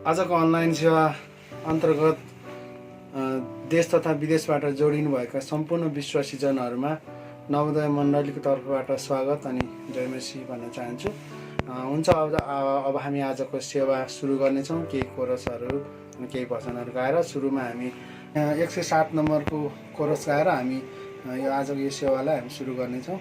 आजको अनलाइन सेवा अन्तर्गत देश तथा विदेशबाट जोडिनु भएका सम्पूर्ण विश्वासी जनहरूमा नवोदय मण्डलीको तर्फबाट स्वागत अनि जयमसी भन्न चाहन्छु। हुन्छ, अब हामी आजको सेवा सुरु गर्नेछौँ। केही कोरसहरू अनि केही भजनहरू गाएर सुरुमा हामी 107 नम्बरको कोरस गाएर हामी यो आजको यो सेवालाई हामी सुरु गर्नेछौँ।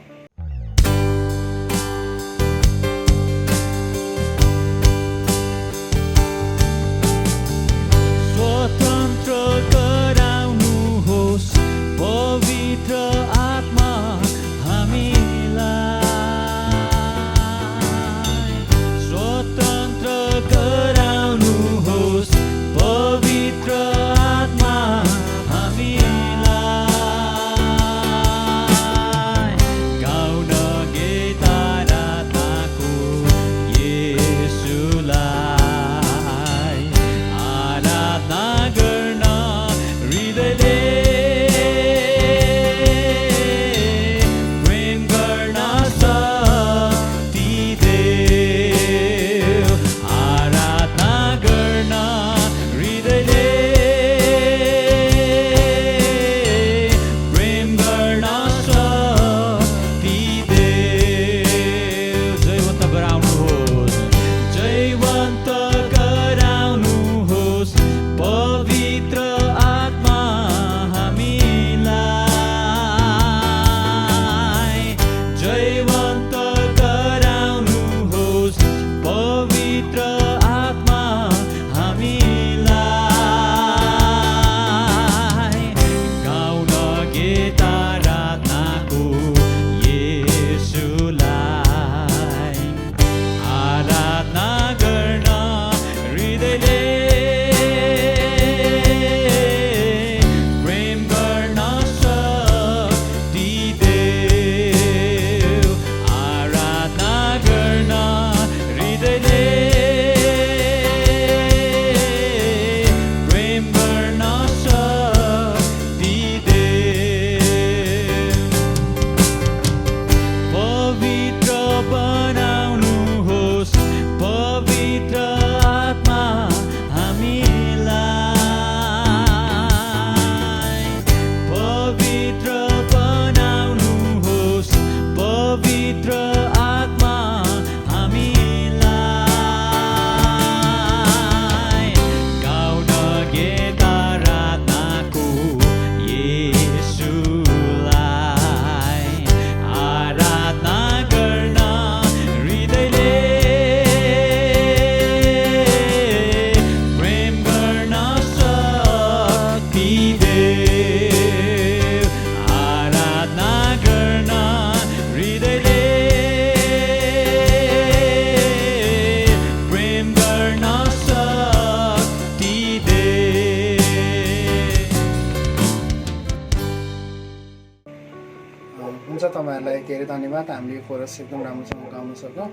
हुन्छ, तपाईँहरूलाई धेरै धन्यवाद। हामीले कोरस एकदम राम्रोसँग गाउन सक्यौँ।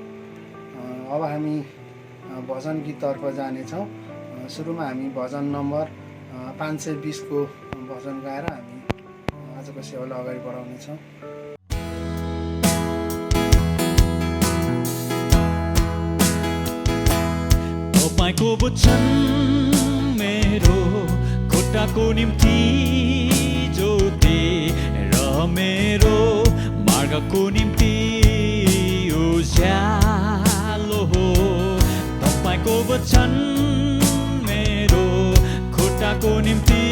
अब हामी भजन गीततर्फ जानेछौँ। सुरुमा हामी भजन नम्बर 520 को भजन गाएर हामी आजको सेवालाई अगाडि बढाउनेछौँ। तपाईँको वचन मेरो खुट्टाको निम्ति ज्योति र मेरो मार्गको निम्ति उज्यालो हो। तपाईँको वचन मेरो खुट्टाको निम्ति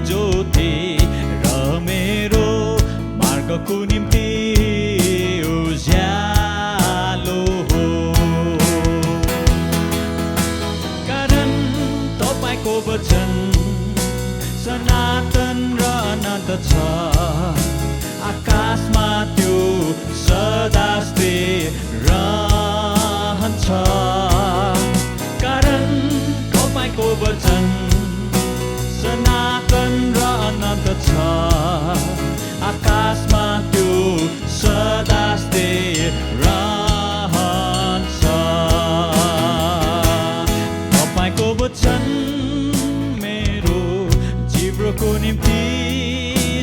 ज्योति र मेरो मार्गको निम्ति उज्यालो हो। कारण तपाईँको वचन सनातन र अनन्त छ। आकाशमा त्यो सदा स्थिर रहन्छ। कारण तपाईँको वचन सनातन र अनन्त छ। आकाशमा त्यो सदा स्थिर रहन्छ। तपाईँको वचन मेरो जिब्रोको निम्ति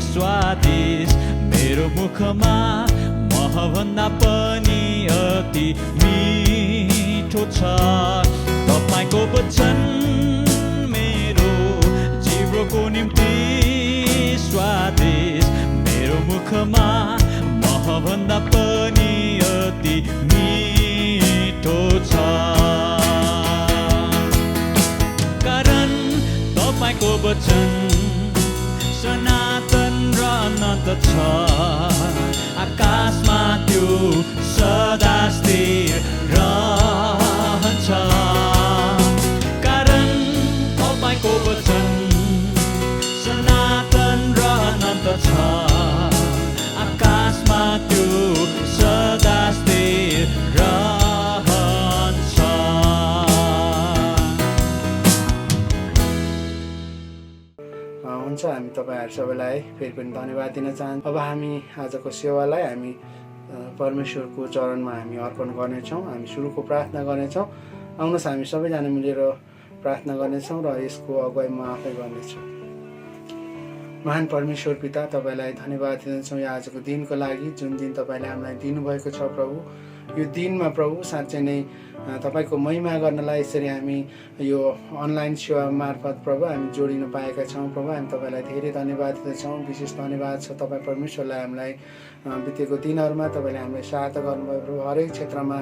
स्वादिष्ट, मेरो मुखमा महभन्दा पनि अति मिठो मिठो छ तपाईको वचन मेरो जिब्रोको निम्ति स्वादिष्ट मेरो मुखमा महभन्दा पनि अति मिठो छ कारण तपाईको वचन सनातन र अनन्त छ आकाशमा त्यो सदा स्थिर रहन्छ कारण तपाईको वचन सनातन र अनन्त छ आकाशमा त्यो सदा स्थिर रहन्छ हुन्छ हामी तपाईँहरू सबैलाई फेरि पनि धन्यवाद दिन चाहन्छौँ। अब हामी आजको सेवालाई हामी परमेश्वरको चरणमा हामी अर्पण गर्नेछौँ। हामी सुरुको प्रार्थना गर्नेछौँ। आउनुहोस् हामी सबैजना मिलेर प्रार्थना गर्नेछौँ र यसको अगुवाई म आफै गर्नेछु। महान परमेश्वर पिता, तपाईँलाई धन्यवाद दिन्छौँ यो आजको दिनको लागि जुन दिन तपाईँले हामीलाई दिनुभएको छ प्रभु। यो दिनमा प्रभु साँच्चै नै तपाईँको महिमा गर्नलाई यसरी हामी यो अनलाइन सेवा मार्फत प्रभु हामी जोडिन पाएका छौँ प्रभु। हामी तपाईँलाई धेरै धन्यवाद दिँदछौँ। विशेष धन्यवाद छ तपाईँ परमेश्वरलाई हामीलाई बितेको दिनहरूमा तपाईँले हामीलाई सहायता गर्नुभयो प्रभु। हरेक क्षेत्रमा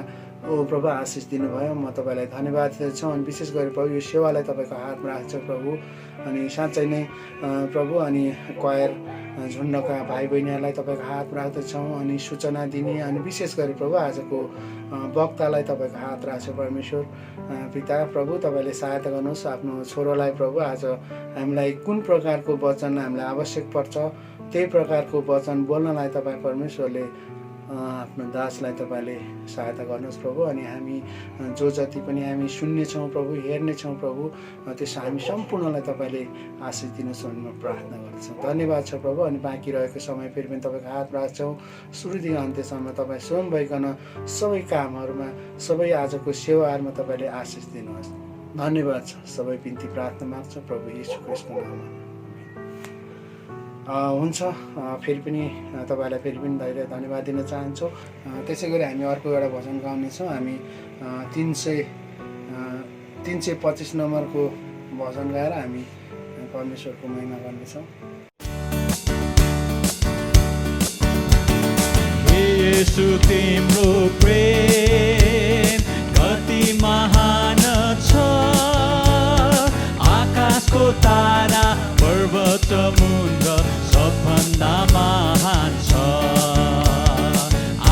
प्रभु आशिष दिनुभयो। म तपाईँलाई धन्यवाद दिँदछु अनि विशेष गरी प्रभु यो सेवालाई तपाईँको हातमा राख्छ प्रभु। अनि साँच्चै नै प्रभु अनि क्वायर झुन्डका भाइ बहिनीहरूलाई तपाईँको हातमा राख्दछौँ अनि सूचना दिने अनि विशेष गरी प्रभु आजको वक्तालाई तपाईँको हात राख्छ परमेश्वर पिता। प्रभु तपाईँले सहायता गर्नुहोस् आफ्नो छोरोलाई प्रभु। आज हामीलाई कुन प्रकारको वचन हामीलाई आवश्यक पर्छ त्यही प्रकारको वचन बोल्नलाई तपाईँ परमेश्वरले आफ्नो दासलाई तपाईँले सहायता गर्नुहोस् प्रभु। अनि हामी जो जति पनि हामी सुन्नेछौँ प्रभु, हेर्नेछौँ प्रभु, त्यसो हामी सम्पूर्णलाई तपाईँले आशिष दिनुहोस् भन्ने म प्रार्थना गर्दछौँ। धन्यवाद छ प्रभु। अनि बाँकी रहेको समय फेरि पनि तपाईँको हात राख्छौँ। सुरुदेखि अन्त्यसम्म तपाईँ स्वयं भइकन सबै कामहरूमा सबै आजको सेवाहरूमा तपाईँले आशिष दिनुहोस्। धन्यवाद छ। सबै बिन्ती प्रार्थना माग्छ प्रभु यीशु ख्रीष्टको नाममा। हुन्छ फेरि पनि तपाईँलाई फेरि पनि धेरै धन्यवाद दिन चाहन्छु। त्यसै गरी हामी अर्को एउटा भजन गाउनेछौँ। हामी 325 नम्बरको भजन गाएर हामी परमेश्वरको महिमा गर्नेछौँ। येशू तिम्रो प्रेम कति महान छ आकाशको तारा पर्वत मुन्द सबभन्दा महान छ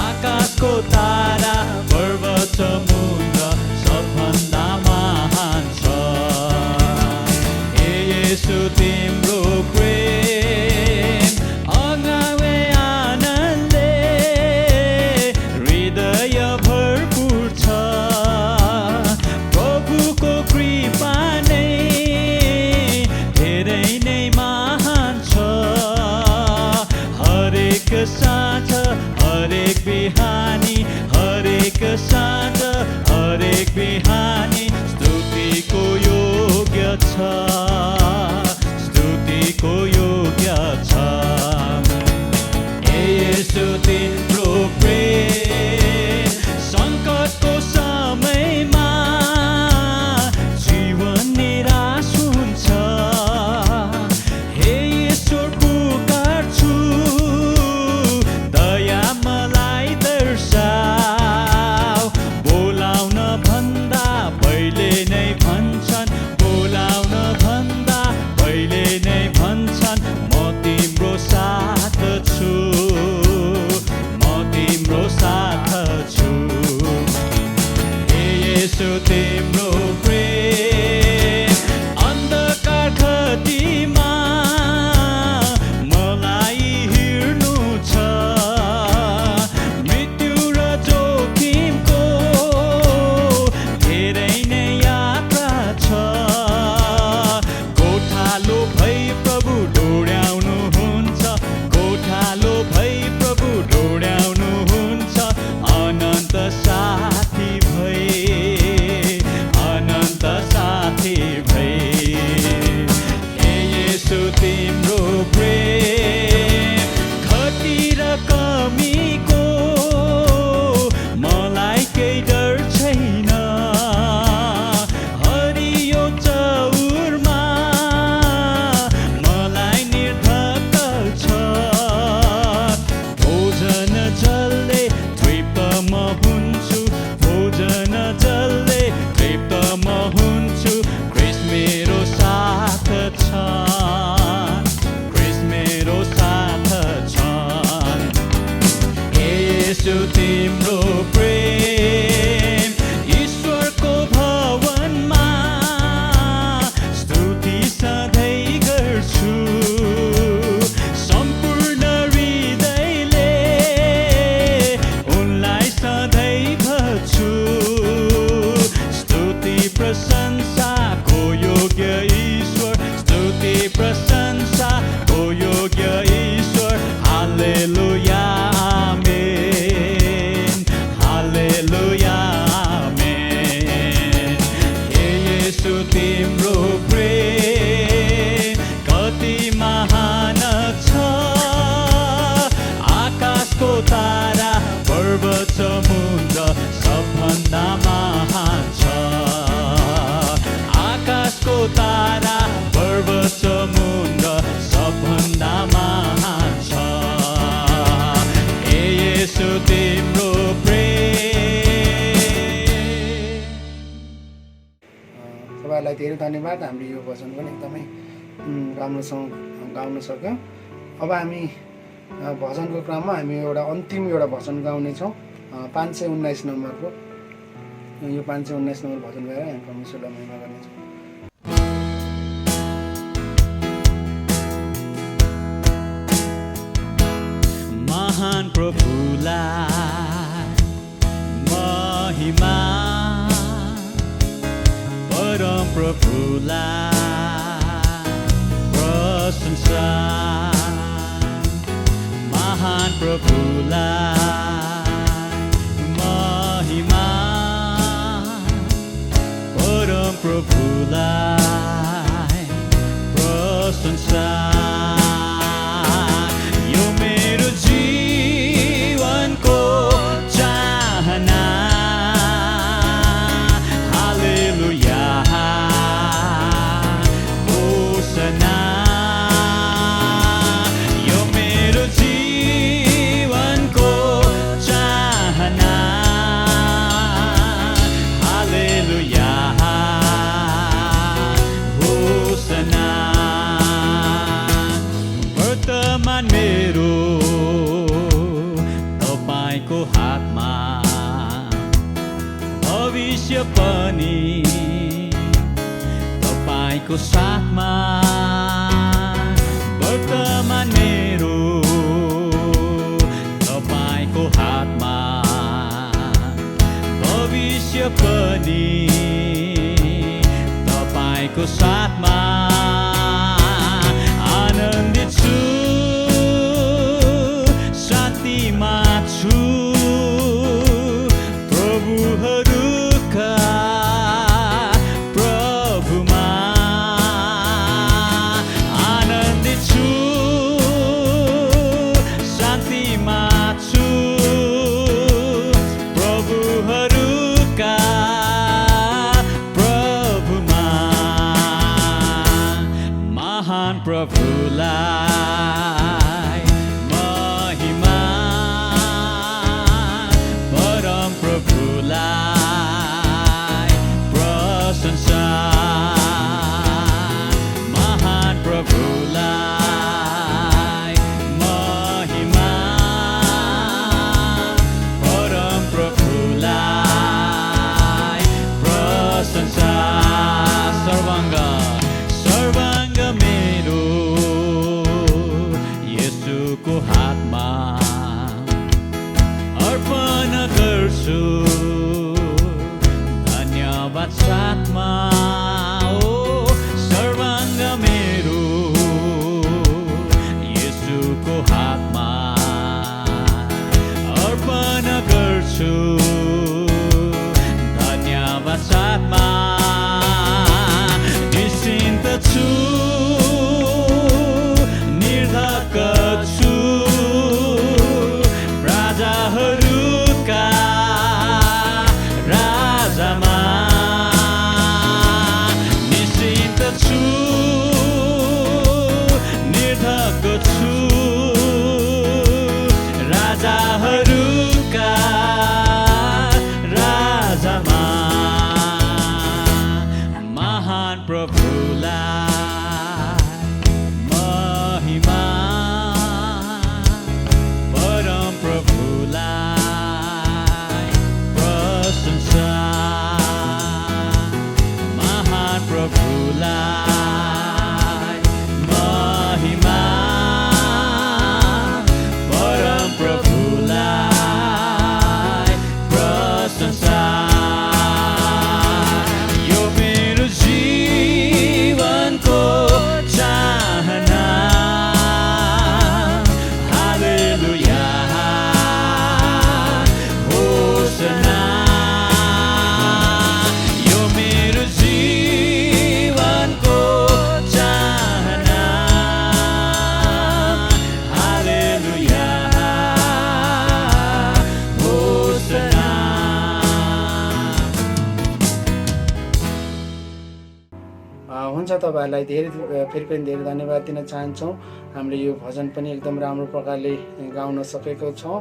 आकाशको तारा पर्वत मुन्द सबभन्दा महान छ येशू तिम्रो प्रेम अगावे आनन्दले हृदय भरपूर छ प्रभुको कृपा नै धेरै नै महान छ हरेक साँझ हरेक बिहानी हरेक साँझ हरेक बिहानी स्तुतिको योग्य छ स्तुतिको योग्य छ येशू तिम्रो प्रेम सङ्कटको समयमा जीवन निराश हुन्छ हे ईश्वर पुकार्छु दया मलाई दर्शाऊ बोलाउन भन्दा पहिले नै भन्छन् बोलाउन भन्दा पहिले नै भन्छन् म तिम्रो साथ छु म येशू तिम्रो प्रेम ईश्वरको भवनमा स्तुति सधैँ गर्छु सम्पूर्ण हृदयले उनलाई सधैँ भज्छु स्तुति प्रशंसाको योग्य ईश्वर स्तुति प्रशंसाको योग्य ईश्वर हालेलुया आमेन हालेलुया आमेन हे येशू तिम्रो प्रेम कति महान छ आकाशको तारा पर्वत समुद्र सबभन्दा महान छ आकाशको तारा पर्वत समुद्र सबभन्दा महान छ हे येशू तिम्रो प्रेम तपाईँहरूलाई धेरै धन्यवाद। हामीले यो भजन पनि एकदमै राम्रोसँग गाउन सक्यौँ। अब हामी भजनको क्रममा हामी अन्तिम एउटा भजन गाउनेछौँ 519 नम्बरको। यो 519 नम्बर भजन गाएर हामी परमेश्वरलाई महिमा गर्नेछौँ। महान प्रभुलाई महिमा परम प्रभुलाई प्रशंसा महान प्रभुलाई महिमा परम प्रभुलाई प्रशंसा यो मेरो जीवनको चाहना हालेलुया होसना यो मेरो जीवनको चाहना हालेलुया होसना वर्तमान मेरो तपाईँको हातमा भविष्य पनि तपाईँको साथमा वर्तमान मेरो तपाईँको हातमा भविष्य पनि तपाईँको साथमा आनन्दित छु शान्तिमा छु प्रभुहरूका प्रभुमा आनन्दित छु शान्तिमा छु प्रभुहरूका प्रभुमा महान प्रभुलाई महिमा परम प्रभुलाई प्रशंसा महान प्रभुलाई महिमा परम प्रभुलाई प्रशंसा सर्वाङ्ग मेरो येशूको हातमा अर्पण गर्छु धन्यवाद साथमा ओ सर्वाङ्ग मेरो येशूको हातमा अर्पण गर्छु धन्यवाद साथमा निश्चिन्त छु निर्धक्क छु राजाहरूका राजामा निश्चिन्त छु निर्धक्क छु राजाहरूका तपाईँहरूलाई फेरि पनि धेरै धन्यवाद दिन चाहन्छौँ। हामीले यो भजन पनि एकदम राम्रो प्रकारले गाउन सकेको छौँ।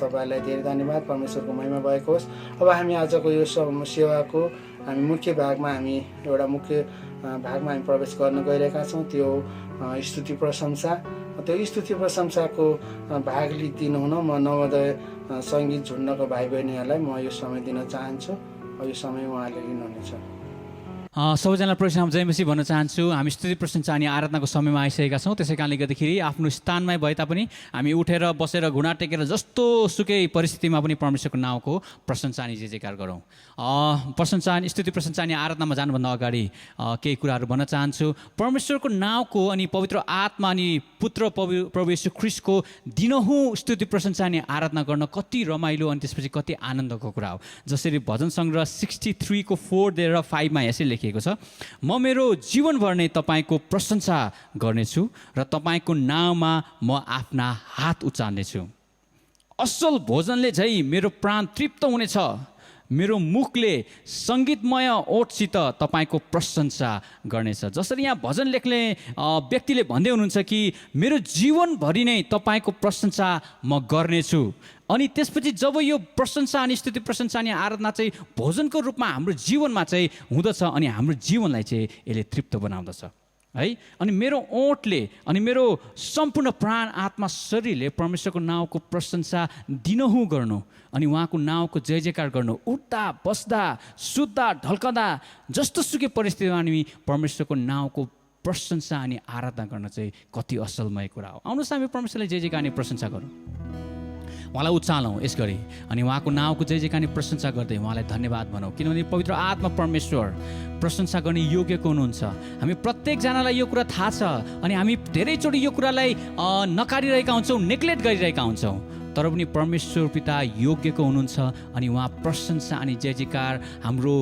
तपाईँहरूलाई धेरै धन्यवाद, परमेश्वरको महिमा भएको होस्। अब हामी आजको यो सेवाको हामी मुख्य भागमा हामी प्रवेश गर्न गइरहेका छौँ। त्यो स्तुति प्रशंसा। त्यो स्तुति प्रशंसाको भाग लिदिनुहुन म नवोदय सङ्गीत झुन्डको भाइ बहिनीहरूलाई म यो समय दिन चाहन्छु। यो समय उहाँले लिनुहुनेछ। सबैजनालाई प्रभुनाम जय मसीह भन्न चाहन्छु। हामी स्तुति प्रशंसा अनि आराधनाको समयमा आइसकेका छौँ। त्यसै कारणले गर्दाखेरि आफ्नो स्थानमै भए तापनि हामी उठेर बसेर घुँडा टेकेर जस्तो सुकै परिस्थितिमा पनि परमेश्वरको नाउँको प्रशंसा अनि जयजयकार गरौँ। प्रशंसा अनि स्तुति प्रशंसा अनि आराधनामा जानुभन्दा अगाडि केही कुराहरू भन्न चाहन्छु। परमेश्वरको नाउँको अनि पवित्र आत्मा अनि पुत्र प्रभु येशू ख्रीष्टको दिनहुँ स्तुति प्रशंसा अनि आराधना गर्न कति रमाइलो अनि त्यसपछि कति आनन्दको कुरा हो। जसरी भजन सङ्ग्रह 63 को 4 5 मा यसरी लेखिएको छ, म मेरो जीवनभर नै तपाईँको प्रशंसा गर्नेछु र तपाईँको नाउँमा म आफ्ना हात उचाल्नेछु। असल भोजनले झै मेरो प्राण तृप्त हुनेछ। मेरो मुखले सङ्गीतमय ओठसित तपाईँको प्रशंसा गर्नेछ। जसरी यहाँ भजन लेख्ने व्यक्तिले भन्दै हुनुहुन्छ कि मेरो जीवनभरि नै तपाईँको प्रशंसा म गर्नेछु। अनि त्यसपछि जब यो प्रशंसा अनि स्तुति प्रशंसा अनि आराधना चाहिँ भोजनको रूपमा हाम्रो जीवनमा चाहिँ हुँदछ अनि हाम्रो जीवनलाई चाहिँ यसले तृप्त बनाउँदछ है। अनि मेरो ओठले अनि मेरो सम्पूर्ण प्राण आत्मा शरीरले परमेश्वरको नाउँको प्रशंसा दिनहुँ गर्नु अनि उहाँको नाउँको जय जयकार गर्नु। उठ्दा बस्दा सुत्दा ढल्कँदा जस्तो सुकै परिस्थितिमा हामी परमेश्वरको नाउँको प्रशंसा अनि आराधना गर्न चाहिँ कति असलमय कुरा हो। आउनुहोस् हामी परमेश्वरलाई जय जयकार अनि प्रशंसा गरौँ, उहाँलाई उचालौँ यस गरी अनि उहाँको नाउँको जय जयकार अनि प्रशंसा गर्दै उहाँलाई धन्यवाद भनौँ। किनभने पवित्र आत्मा परमेश्वर प्रशंसा गर्ने योग्यको हुनुहुन्छ। हामी प्रत्येकजनालाई यो कुरा थाहा छ अनि हामी धेरैचोटि यो कुरालाई नकारिरहेका हुन्छौँ, नेग्लेक्ट गरिरहेका हुन्छौँ। तर पनि परमेश्वर पिता योग्यको हुनुहुन्छ अनि उहाँ प्रशंसा अनि जय जयकार हाम्रो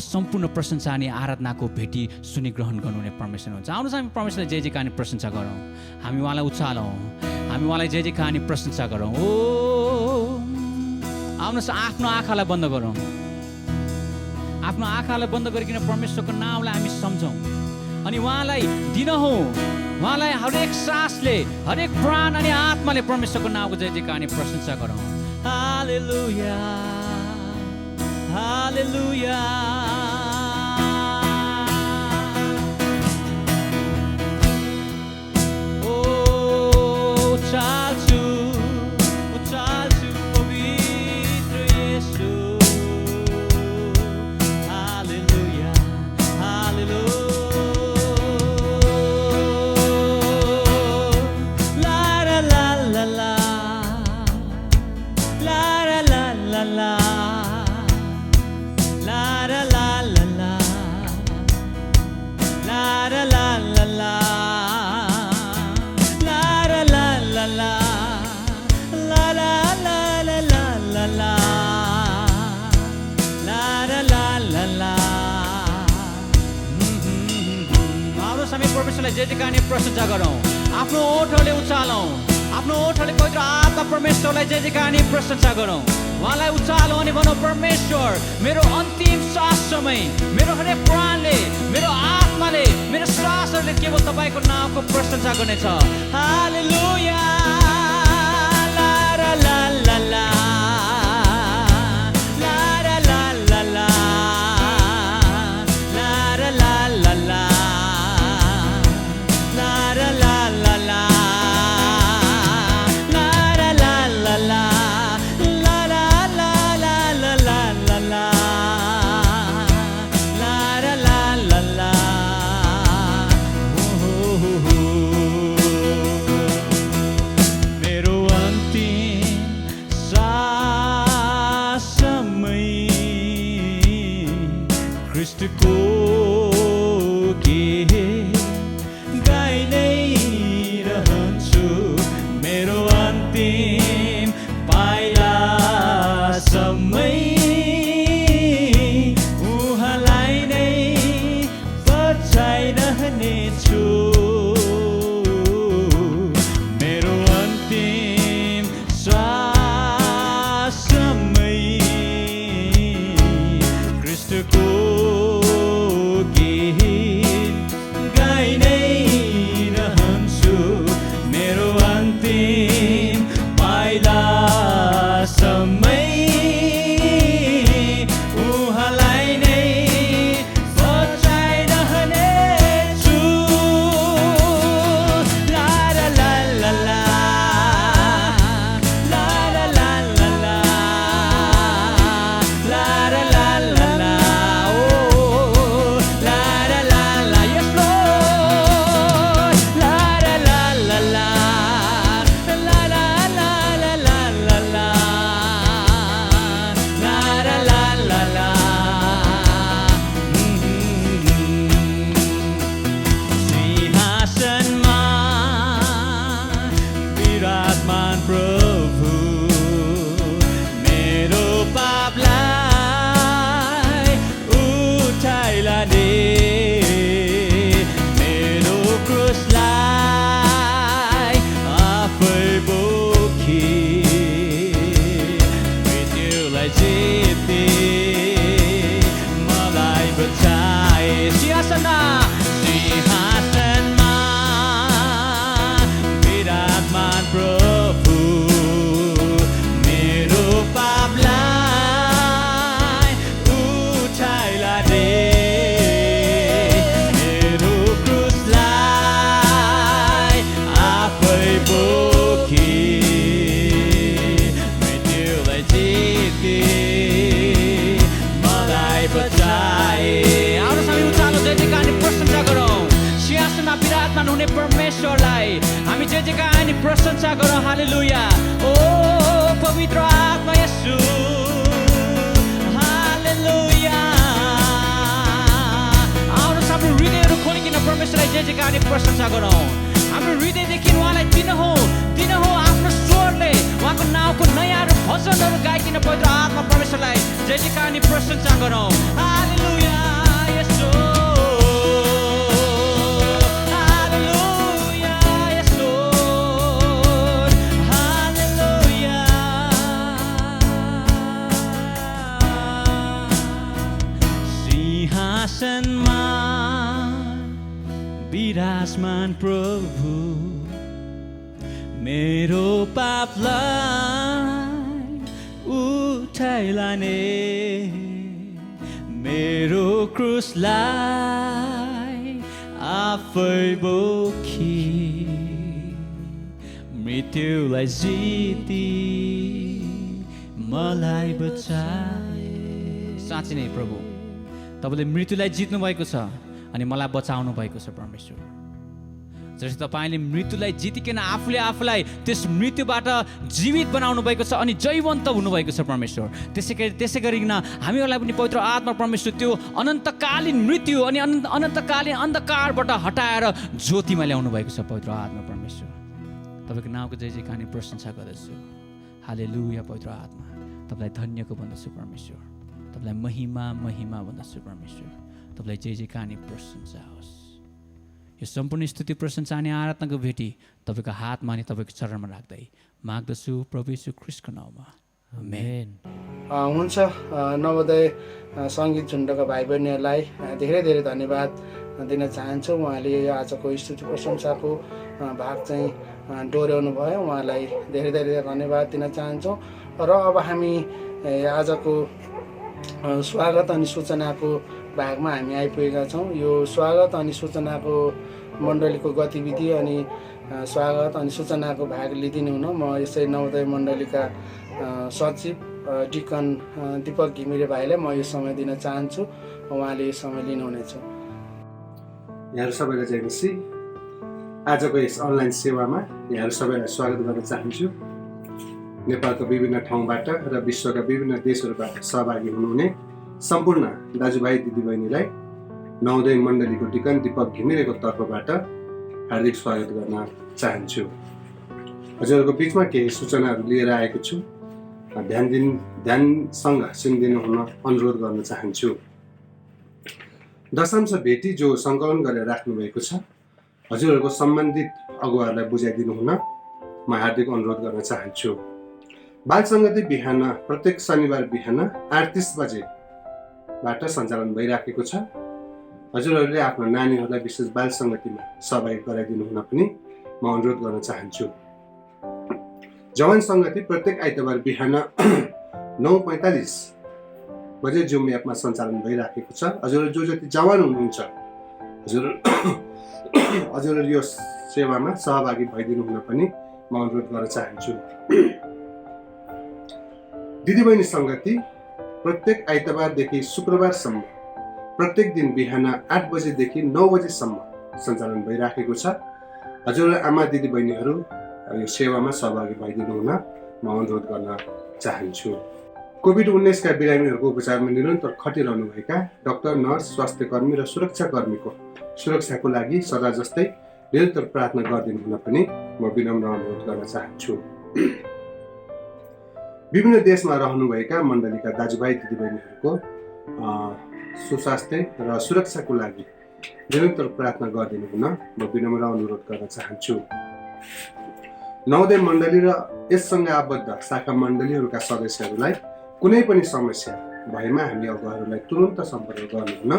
सम्पूर्ण प्रशंसा अनि आराधनाको भेटी सुनिग्रहण गर्नुहुने परमेश्वर हुनुहुन्छ। आउनुहोस् हामी परमेश्वरलाई जय जयकार अनि प्रशंसा गरौँ, हामी उहाँलाई उचालौँ, हामी उहाँलाई जय जयकार अनि प्रशंसा गरौँ। ओ आउनुहोस् आफ्नो आँखालाई बन्द गरौँ, आफ्नो आँखालाई बन्द गरिकन परमेश्वरको नामलाई हामी सम्झौँ अनि उहाँलाई दिनहुँ, उहाँलाई हरेक सासले हरेक प्राण अनि आत्माले परमेश्वरको नामको जय जयकार अनि प्रशंसा गरौँ। हालेलुया हालेलुया। परमेश्वरलाई जय जयकार अनि प्रशंसा गरौँ, आफ्नो ओठहरूले उचालौँ, आफ्नो ओठहरूले पवित्र आत्मा परमेश्वरलाई जय जयकार अनि प्रशंसा गरौँ। उहाँलाई उचालौँ अनि भनौँ, परमेश्वर मेरो अन्तिम साससम्म मेरो हरेक प्राणले मेरो आत्माले मेरो श्वासहरूले केवल तपाईँको नामको प्रशंसा गर्नेछ। हालेलुया ला ला ला ला ला विराजमान प्रभु मेरो पापलाई उठाइ लाने मेरो क्रुसलाई आफै बोकी मृत्युलाई जिते मलाई बचाए सिंहासनमा विराजमान प्रभु मेरो पापलाई उठाइ लाने मेरो क्रुसलाई आफै बोकी मृत्युलाई जिते मलाई बचाए। आउनुहोस् हामी उचालो जय जयकारले प्रशंसा गरौँ सिंहासनमा विराजमान हुने परमेश्वरलाई हामी जय जयकार अनि प्रशंसा गरौँ। हालेलुया। ओ पवित्र आत्मा येशू हालेलुया। आउनुहोस् हाम्रो हृदयहरू खोलिकन परमेश्वरलाई जय जयकार अनि प्रशंसा गरौँ। हाम्रो हृदयदेखि उहाँलाई दिन हो आफ्नो स्वरले उहाँको नाउँको नयाँ भजनहरू गाइकन पवित्र आत्मा परमेश्वरलाई जय जयकार अनि प्रशंसा गरौँ। हालेलुया येशू सिंहासनमा विराजमान प्रभु मेरो पापलाई उठाइ लाने मेरो क्रुसलाई आफै बोकी मृत्युलाई जिती मलाई बचाए। साँच्चै नै प्रभु तपाईँले मृत्युलाई जित्नु भएको छ अनि मलाई बचाउनु भएको छ परमेश्वर। जसरी तपाईँले मृत्युलाई जितिकन आफूलाई त्यस मृत्युबाट जीवित बनाउनु भएको छ अनि जैवन्त हुनुभएको छ परमेश्वर। त्यसै गरिकन हामीहरूलाई पनि पवित्र आत्मा परमेश्वर त्यो अनन्तकालीन मृत्यु अनि अनन्तकालीन अन्धकारबाट हटाएर ज्योतिमा ल्याउनु भएको छ पवित्र आत्मा परमेश्वर। तपाईँको नाउँको जय जयकार अनि प्रशंसा गर्दछु। हालेलुया। पवित्र आत्मा तपाईँलाई धन्यको भन्दछु परमेश्वर। तपाईँलाई महिमा भन्दछु परमेश्वर। तपाईँलाई जय जयकार अनि प्रशंसा होस्। यो सम्पूर्ण स्तुति प्रशंसा अनि आराधनाको भेटी तपाईँको हातमा अनि तपाईँको चरणमा राख्दै माग्दछु प्रभु यीशु ख्रीष्टको नाउँमा आमेन। हुन्छ नवोदय सङ्गीत झुन्डका भाइ बहिनीहरूलाई धेरै धेरै धन्यवाद दिन चाहन्छु। उहाँले आजको स्तुति प्रशंसाको भाग चाहिँ डोर्याउनु भयो। उहाँलाई धेरै धेरै धन्यवाद दिन चाहन्छौँ। र अब हामी आजको स्वागत अनि सूचनाको भागमा हामी आइपुगेका छौँ। यो स्वागत अनि सूचनाको मण्डलीको गतिविधि अनि स्वागत अनि सूचनाको भाग लिइदिनु हुन म यसै नवोदय मण्डलीका सचिव डिकन दीपक घिमिरे भाइलाई म यो समय दिन चाहन्छु। उहाँले यो समय लिनुहुनेछ। यहाँहरू सबैलाई जय मसीह। आजको यस अनलाइन सेवामा यहाँहरू सबैलाई स्वागत गर्न चाहन्छु। नेपालको विभिन्न ठाउँबाट र विश्वका विभिन्न देशहरूबाट सहभागी हुनुहुने सम्पूर्ण दाजुभाइ दिदीबहिनीलाई नवोदय मण्डलीको डिकन दीपक घिमिरेको तर्फबाट हार्दिक स्वागत गर्न चाहन्छु। हजुरहरूको बिचमा केही सूचनाहरू लिएर आएको छु। ध्यानसँग सुनिदिनु हुन अनुरोध गर्न चाहन्छु। दशांश भेटी जो सङ्कलन गरेर राख्नुभएको छ हजुरहरूको सम्बन्धित अगुवाहरूलाई बुझाइदिनु हुन म हार्दिक अनुरोध गर्न चाहन्छु। बाल सङ्गति बिहान प्रत्येक शनिबार बिहान 8:30 बजेबाट सञ्चालन भइराखेको छ। हजुरहरूले आफ्नो नानीहरूलाई विशेष बाल सङ्गतिमा सहभागी गराइदिनु हुन पनि म अनुरोध गर्न चाहन्छु। जवान सङ्गति प्रत्येक आइतबार बिहान 9:45 बजे जुम एपमा सञ्चालन भइराखेको छ। हजुरहरू जो जति जवान हुनुहुन्छ हजुरहरू यो सेवामा सहभागी भइदिनु हुन पनि म अनुरोध गर्न चाहन्छु। दिदीबहिनी सङ्गति प्रत्येक आइतबारदेखि शुक्रबारसम्म प्रत्येक दिन बिहान 8 बजेदेखि 9 बजेसम्म सञ्चालन भइराखेको छ। हजुरहरू आमा दिदीबहिनीहरू यो सेवामा सहभागी भइदिनु हुन म अनुरोध गर्न चाहन्छु। कोभिड-19 का बिरामीहरूको उपचारमा निरन्तर खटिरहनुभएका डाक्टर, नर्स, स्वास्थ्य कर्मी र सुरक्षाकर्मीको सुरक्षाको लागि सदा जस्तै निरन्तर प्रार्थना गरिदिनु हुन पनि म विनम्र अनुरोध गर्न चाहन्छु। विभिन्न देशमा रहनुभएका मण्डलीका दाजुभाइ दिदीबहिनीहरूको सुस्वास्थ्य र सुरक्षाको लागि निरन्तर प्रार्थना गरिदिनु हुन म विनम्र अनुरोध गर्न चाहन्छु। नवोदय मण्डली र यससँग आबद्ध शाखा मण्डलीहरूका सदस्यहरूलाई कुनै पनि समस्या भएमा हामी अगुवाहरूलाई तुरन्त सम्पर्क गर्नु हुन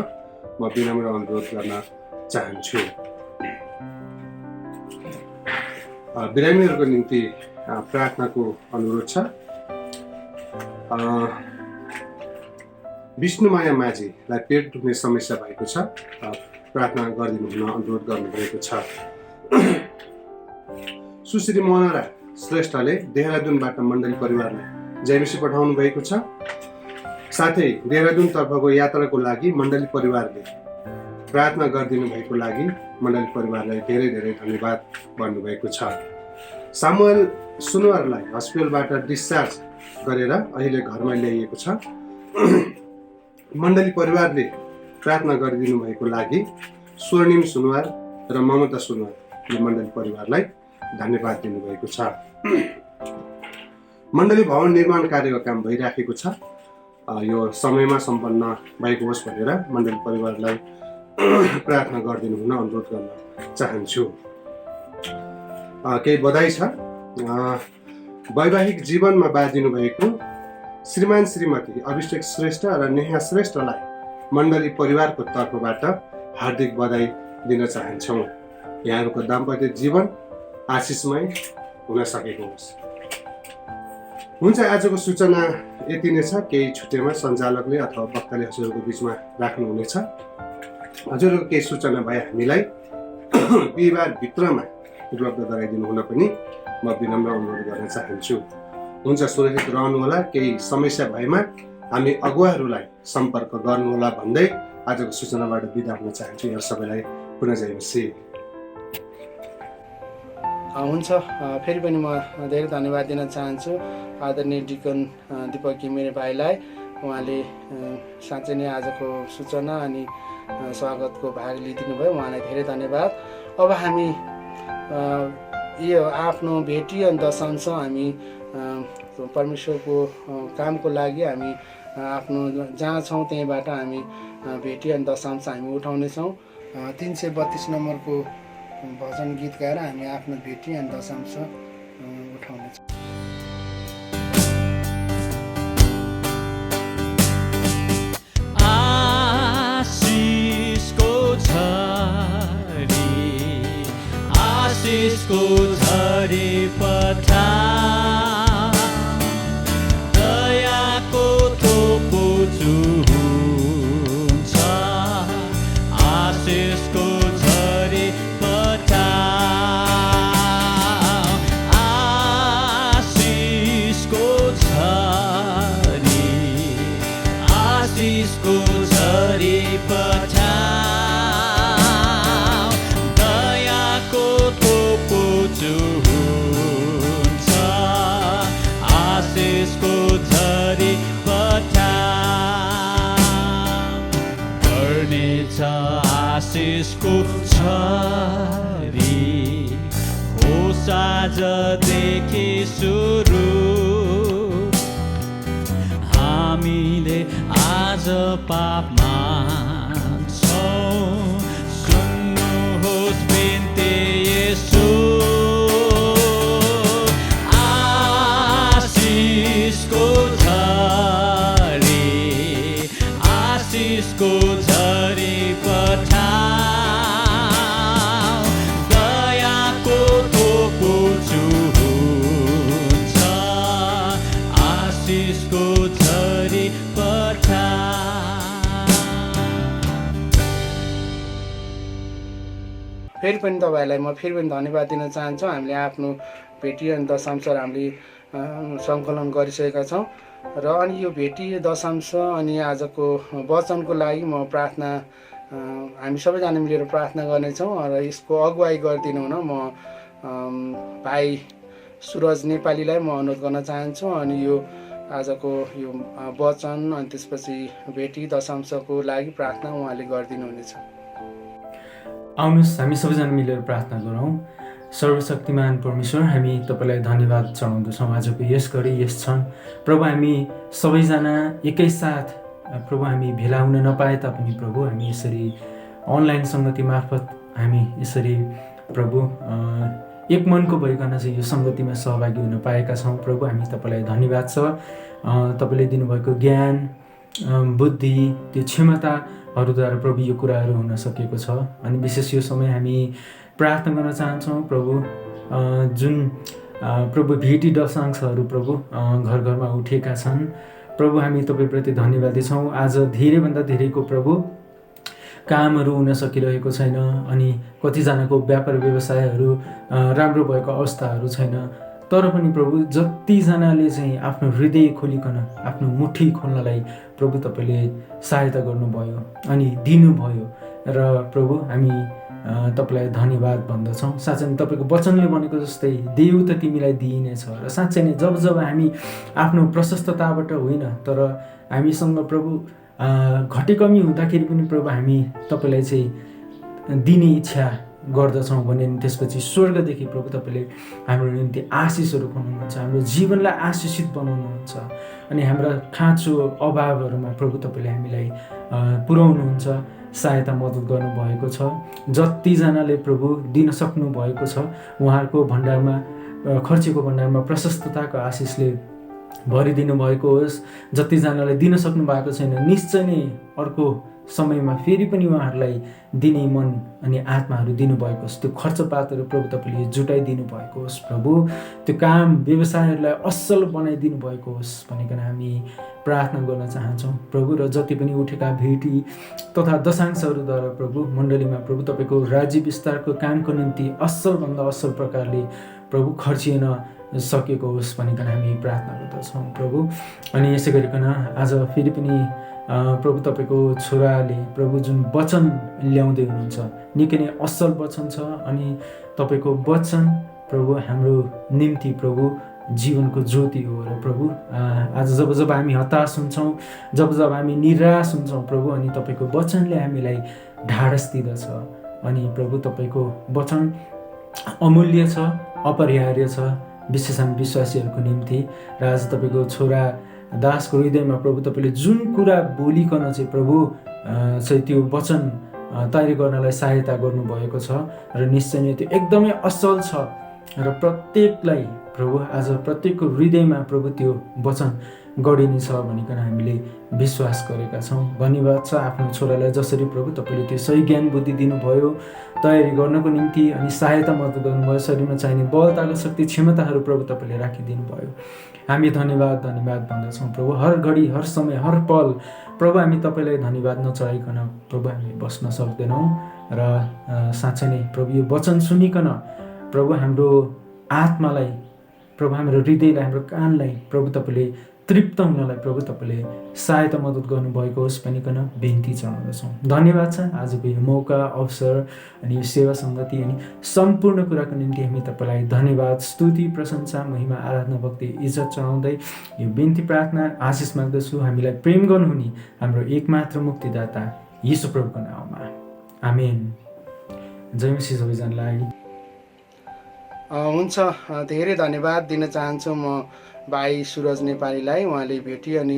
म विनम्र अनुरोध गर्न चाहन्छु। बिरामीहरूको निम्ति प्रार्थनाको अनुरोध छ। विष्णुमाया माझीलाई पेट दुख्ने समस्या भएको छ, प्रार्थना गरिदिनु हुन अनुरोध गर्नुभएको छ। सुश्री मनरा श्रेष्ठले देहरादुनबाट मण्डली परिवारलाई जयमसी पठाउनु भएको छ। साथै देहरादुनतर्फको यात्राको लागि मण्डली परिवारले प्रार्थना गरिदिनु भएको लागि मण्डली परिवारलाई धेरै धेरै धन्यवाद भन्नुभएको छ। सामुएल सुनुवारलाई हस्पिटलबाट डिस्चार्ज गरेर अहिले घरमा ल्याइएको छ। मण्डली परिवारले प्रार्थना गरिदिनु भएको लागि स्वर्णिम सुनुवार र ममता सुनुवारले मण्डली परिवारलाई धन्यवाद दिनुभएको छ। मण्डली भवन निर्माण कार्यको काम भइराखेको छ, यो समयमा सम्पन्न भएको होस् भनेर मण्डली परिवारलाई प्रार्थना गरिदिनु हुन अनुरोध गर्न चाहन्छु। केही बधाई छ। वैवाहिक जीवनमा बाँधिनु भएको श्रीमान श्रीमती अभिषेक श्रेष्ठ र नेहा श्रेष्ठलाई मण्डली परिवारको तर्फबाट हार्दिक बधाई दिन चाहन्छौँ। यहाँहरूको दाम्पत्य जीवन आशिषमय हुन सकेको होस्। हुन्छ, आजको सूचना यति नै छ। केही छुट्टेमा सञ्चालकले अथवा वक्ताले हजुरहरूको बिचमा राख्नुहुनेछ। हजुरहरूको केही सूचना भए हामीलाई बिहिबार भित्रमा उपलब्ध गराइदिनु हुन पनि म विनम्र अनुरोध गर्न चाहन्छु। हुन्छ, सुरक्षित रहनुहोला। केही समस्या भएमा हामी अगुवाहरूलाई सम्पर्क गर्नुहोला भन्दै आजको सूचनाबाट बिदा हुन चाहन्छु। यहाँ सबैलाई पुनः जयमसी। हुन्छ, फेरि पनि म धेरै धन्यवाद दिन चाहन्छु आदरणीय डिकन दिपक घिमिरे भाइलाई। उहाँले साँच्चै नै आजको सूचना अनि स्वागतको भाग लिइदिनु भयो, उहाँलाई धेरै धन्यवाद। अब हामी यो आफ्नो भेटी अनि दशांश हामी परमेश्वरको कामको लागि हामी आफ्नो जहाँ छौँ त्यहीँबाट हामी भेटी अनि दशांश हामी उठाउनेछौँ। 332 नम्बरको भजन गीत गाएर हामी आफ्नो भेटी अनि दशांश उठाउनेछौँ। आशिषको झरी पठा, दयाको थोपो हुन्छ। आशिषको झरी पठा, आशिषको झरी, आशिषको झरी पठा। आशिषको झरी पठा, पर्नेछ आशिषको झरी, होस् आजदेखि सुरु। हामीले आज पापमा छौँ, सुन्नुहोस् बिन्ती येशू। आशिषको झरी, आशिषको झरी पठाऊ, दयाको थोपो हुन्छ। आशिषको झरी फेरि पनि तपाईँहरूलाई म फेरि पनि धन्यवाद दिन चाहन्छु। हामीले आफ्नो भेटी अनि दशांश हामीले सङ्कलन गरिसकेका छौँ र अनि यो भेटी दशांश अनि आजको वचनको लागि म प्रार्थना हामी सबैजना मिलेर प्रार्थना गर्नेछौँ र यसको अगुवाई गरिदिनु हुन म भाइ सुरज नेपालीलाई म अनुरोध गर्न चाहन्छु। अनि यो आजको यो वचन अनि त्यसपछि भेटी दशांशको लागि प्रार्थना उहाँले गरिदिनु हुनेछ। आउनुहोस् हामी सबैजना मिलेर प्रार्थना गरौँ। सर्वशक्तिमान परमेश्वर, हामी तपाईँलाई धन्यवाद चढाउँदछौँ आजको यस घडी यस क्षण। प्रभु हामी सबैजना एकैसाथ प्रभु हामी भेला हुन नपाए तापनि प्रभु हामी यसरी अनलाइन सङ्गति मार्फत हामी यसरी प्रभु एक मनको भइकन चाहिँ यो सङ्गतिमा सहभागी हुन पाएका छौँ। प्रभु हामी तपाईँलाई धन्यवाद छ। तपाईँले दिनुभएको ज्ञान, बुद्धि, त्यो क्षमताहरूद्वारा प्रभु यो कुराहरू हुन सकेको छ। अनि विशेष यो समय हामी प्रार्थना गर्न चाहन्छौँ प्रभु, जुन प्रभु भेटी दशांशहरू प्रभु घर घरमा उठेका छन्। प्रभु हामी तपाईँप्रति धन्यवादी छौँ। आज धेरैभन्दा धेरैको प्रभु कामहरू हुन सकिरहेको छैन अनि कतिजनाको व्यापार व्यवसायहरू राम्रो भएको अवस्थाहरू छैन। तर पनि प्रभु जतिजनाले चाहिँ आफ्नो हृदय खोलिकन आफ्नो मुठी खोल्नलाई प्रभु तपाईँले सहायता गर्नुभयो अनि दिनुभयो र प्रभु हामी तपाईँलाई धन्यवाद भन्दछौँ। साँच्चै नै तपाईँको वचनले भनेको जस्तै देऊ त तिमीलाई दिइनेछ। र साँच्चै नै जब हामी आफ्नो प्रशस्तताबाट होइन तर हामीसँग प्रभु घटेकमी हुँदाखेरि पनि प्रभु हामी तपाईँलाई चाहिँ दिने इच्छा गर्दछौँ भने त्यसपछि स्वर्गदेखि प्रभु तपाईँले हाम्रो निम्ति आशिषहरू खुवाउनुहुन्छ, हाम्रो जीवनलाई आशिषित बनाउनुहुन्छ अनि हाम्रा खाँचो अभावहरूमा प्रभु तपाईँले हामीलाई पुर्याउनुहुन्छ, सहायता मद्दत गर्नुभएको छ। जतिजनाले प्रभु दिन सक्नु भएको छ उहाँहरूको भण्डारमा, खर्चेको भण्डारमा प्रशस्तताको आशिषले भरिदिनु भएको होस्। जतिजनाले दिन सक्नु भएको छैन निश्चय नै अर्को समयमा फेरि पनि उहाँहरूलाई दिने मन अनि आत्माहरू दिनुभएको होस्। त्यो खर्चपातहरू प्रभु तपाईँले जुटाइदिनु भएको होस् प्रभु। त्यो काम व्यवसायहरूलाई असल बनाइदिनु भएको होस् भनिकन हामी प्रार्थना गर्न चाहन्छौँ प्रभु। र जति पनि उठेका भेटी तथा दशांशहरूद्वारा प्रभु मण्डलीमा प्रभु तपाईँको राज्य विस्तारको कामको निम्ति असलभन्दा असल प्रकारले प्रभु खर्चिन सकेको होस् भनिकन हामी प्रार्थना गर्दछौँ प्रभु। अनि यसै गरिकन आज फेरि पनि प्रभु तपाईँको छोराले प्रभु जुन वचन ल्याउँदै हुनुहुन्छ निकै नै असल वचन छ अनि तपाईँको वचन प्रभु हाम्रो निम्ति प्रभु जीवनको ज्योति हो। र प्रभु आज जब हामी हताश हुन्छौँ, जब हामी निराश हुन्छौँ प्रभु अनि तपाईँको वचनले हामीलाई ढाडस दिँदछ। अनि प्रभु तपाईँको वचन अमूल्य छ, अपरिहार्य छ विशेष हामी विश्वासीहरूको निम्ति। र आज तपाईँको छोरा दासको हृदयमा प्रभु तपाईँले जुन कुरा बोलिकन चाहिँ प्रभु चाहिँ त्यो वचन तयारी गर्नलाई सहायता गर्नुभएको छ र निश्चय नै त्यो एकदमै असल छ र प्रत्येकलाई प्रभु आज प्रत्येकको हृदयमा प्रभु त्यो वचन गढिनेछ भनिकन हामीले विश्वास गरेका छौँ। धन्यवाद छ आफ्नो छोरालाई जसरी प्रभु तपाईँले त्यो सही ज्ञान बुद्धि दिनुभयो तयारी गर्नको निम्ति अनि सहायता मद्दत गर्नुभयो। शरीरमा चाहिने बल, तागत, शक्ति, क्षमताहरू प्रभु तपाईँले राखिदिनु भयो। हामी धन्यवाद भन्दछौँ प्रभु। हर घडी, हर समय, हर पल प्रभु हामी तपाईँलाई धन्यवाद नचढाइकन प्रभु हामी बस्न सक्दैनौँ। र साँच्चै नै प्रभु यो वचन सुनिकन प्रभु हाम्रो आत्मालाई, प्रभु हाम्रो हृदयलाई, हाम्रो कानलाई प्रभु तपाईँले तृप्त हुनलाई प्रभु तपाईँले सहायता मद्दत गर्नुभएको होस् भनिकन बिन्ती चढाउँदछौँ। धन्यवाद छ आजको यो मौका, अवसर अनि यो सेवा सङ्गति अनि सम्पूर्ण कुराको निम्ति हामी तपाईँलाई धन्यवाद, स्तुति, प्रशंसा, महिमा, आराधना, भक्ति, इज्जत चढाउँदै यो बिन्ती प्रार्थना आशिष माग्दछु हामीलाई प्रेम गर्नुहुने हाम्रो एकमात्र मुक्तिदाता यीशु प्रभुको नाममा, आमेन। जय मसीह सबैजनालाई। हुन्छ, धेरै धन्यवाद दिन चाहन्छु म भाइ सुरज नेपालीलाई। उहाँले भेटी अनि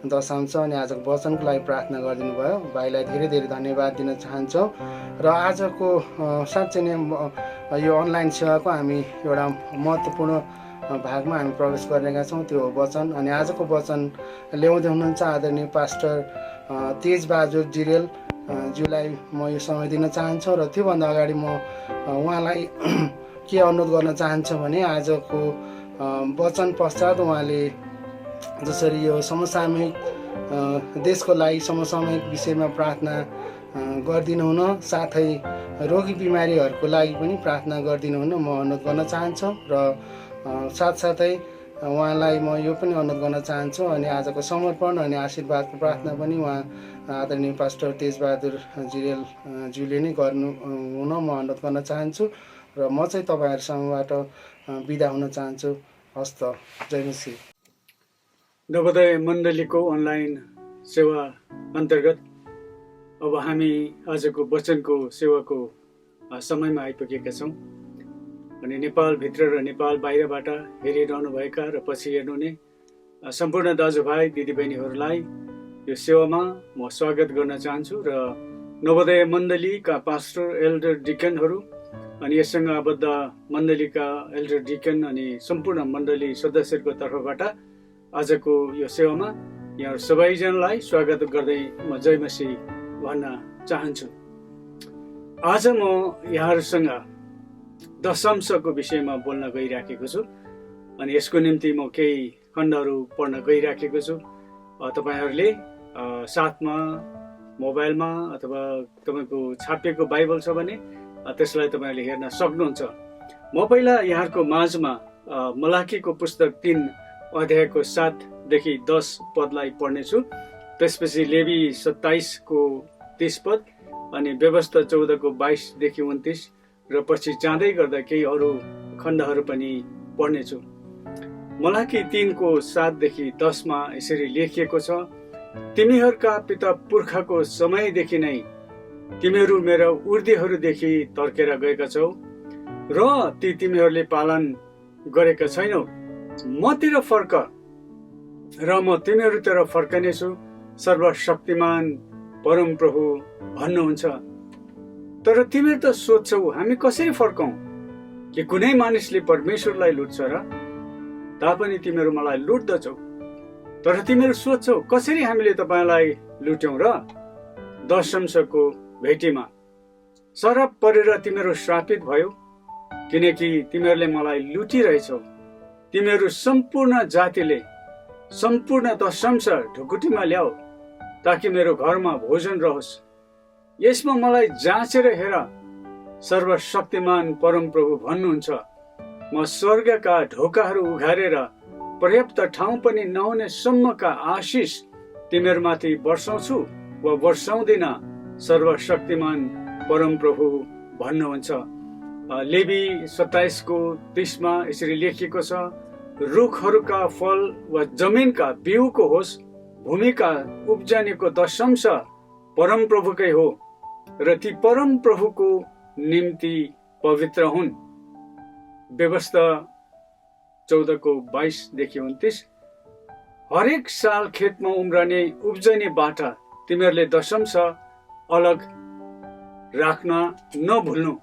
दशांश अनि आजको वचनको लागि प्रार्थना गरिदिनु भयो। भाइलाई धेरै धेरै धन्यवाद दिन चाहन्छौँ। र आजको साँच्चै नै यो अनलाइन सेवाको हामी एउटा महत्त्वपूर्ण भागमा हामी प्रवेश गरेका छौँ, त्यो वचन। अनि आजको वचन ल्याउँदै हुनुहुन्छ आदरणीय पास्टर तेजबहादुर जिरेल ज्यूलाई म यो समय दिन चाहन्छु। र त्योभन्दा अगाडि म उहाँलाई के अनुरोध गर्न चाहन्छु भने आजको वचन पश्चात उहाँले जसरी यो समसामयिक देशको लागि समसामयिक विषयमा प्रार्थना गरिदिनु हुन, साथै रोगी बिमारीहरूको लागि पनि प्रार्थना गरिदिनु हुन म अनुरोध गर्न चाहन्छु। र साथसाथै उहाँलाई म यो पनि अनुरोध गर्न चाहन्छु अनि आजको समर्पण अनि आशीर्वादको प्रार्थना पनि उहाँ आदरणीय पास्टर तेजबहादुर जिरेल ज्यूले नै गर्नु हुन म अनुरोध गर्न चाहन्छु। र म चाहिँ तपाईँहरूसँगबाट बिदा हुन चाहन्छु। हस्त, जय मसीह। नवोदय मण्डलीको अनलाइन सेवा अन्तर्गत अब हामी आजको वचनको सेवाको समयमा आइपुगेका छौँ। अनि नेपालभित्र र नेपाल बाहिरबाट हेरिरहनुभएका र पछि हेर्नुहुने सम्पूर्ण दाजुभाइ दिदीबहिनीहरूलाई यो सेवामा म स्वागत गर्न चाहन्छु र नवोदय मण्डलीका पास्टर, एल्डर, डिकनहरू अनि यससँग आबद्ध मण्डलीका एल्डर, डिकन अनि सम्पूर्ण मण्डली सदस्यहरूको तर्फबाट आजको यो सेवामा यहाँ सबैजनालाई स्वागत गर्दै म जय मसीह भन्न चाहन्छु। आज म यहाँहरूसँग दशंशको विषयमा बोल्न गइराखेको छु अनि यसको निम्ति म केही खण्डहरू पढ्न गइराखेको छु। तपाईँहरूले साथमा मोबाइलमा अथवा तपाईँको छापिएको बाइबल छ भने त्यसलाई तपाईँहरूले हेर्न सक्नुहुन्छ। म पहिला यहाँहरूको माझमा मलाकीको पुस्तक 3 अध्यायको 7देखि 10 पदलाई पढ्नेछु। त्यसपछि लेवी 27 को 30 पद अनि व्यवस्था 14 को 22देखि 29 र पछि जाँदै गर्दा केही अरू खण्डहरू पनि पढ्नेछु। मलाकी 3 को 7देखि 10 मा यसरी लेखिएको छ, तिमीहरूका पिता पुर्खाको समयदेखि नै तिमीहरू मेरा उर्दीहरूदेखि तर्केर गएका छौ र ती तिमीहरूले पालन गरेका छैनौ। मतिर फर्क र म तिमीहरूतिर फर्कनेछु, सर्वशक्तिमान परमप्रभु भन्नुहुन्छ। तर तिमीहरू त सोध्छौ हामी कसरी फर्कौं, कि कुनै मानिसले परमेश्वरलाई लुट्छ र? तापनि तिमीहरू मलाई लुट्दछौ। तर तिमीहरू सोध्छौ कसरी हामीले तपाईँलाई लुट्यौं र? दशंशको भेटीमा शराब परेर तिमीहरू श्रापित भयो, किनकि तिमीहरूले मलाई लुटिरहेछौ। तिमीहरू सम्पूर्ण जातिले सम्पूर्ण दशंश ढुकुटीमा ल्याऊ, ताकि मेरो घरमा भोजन रहोस्। यसमा मलाई जाँचेर हेर, सर्वशक्तिमान परमप्रभु भन्नुहुन्छ, म स्वर्गका ढोकाहरू उघारेर पर्याप्त ठाउँ पनि नहुने सम्मका आशिष तिमीहरूमाथि वर्षाउँछु वा वर्षाउँदिन, सर्वशक्तिमान परमप्रभु भन्नुहुन्छ। लेवी 27 को 30 मा यसरी लेखिएको छ, रुखहरूका फल वा जमिनका बिउको होस्, भूमिका उब्जनीको दशंश परमप्रभुकै हो र ती परमप्रभुको निम्ति पवित्र हुन्। व्यवस्था 14 को 22देखि 29, हरेक साल खेतमा उम्रने उब्जनीबाट तिमीहरूले दशंश अलग राख्न नभुल्नु।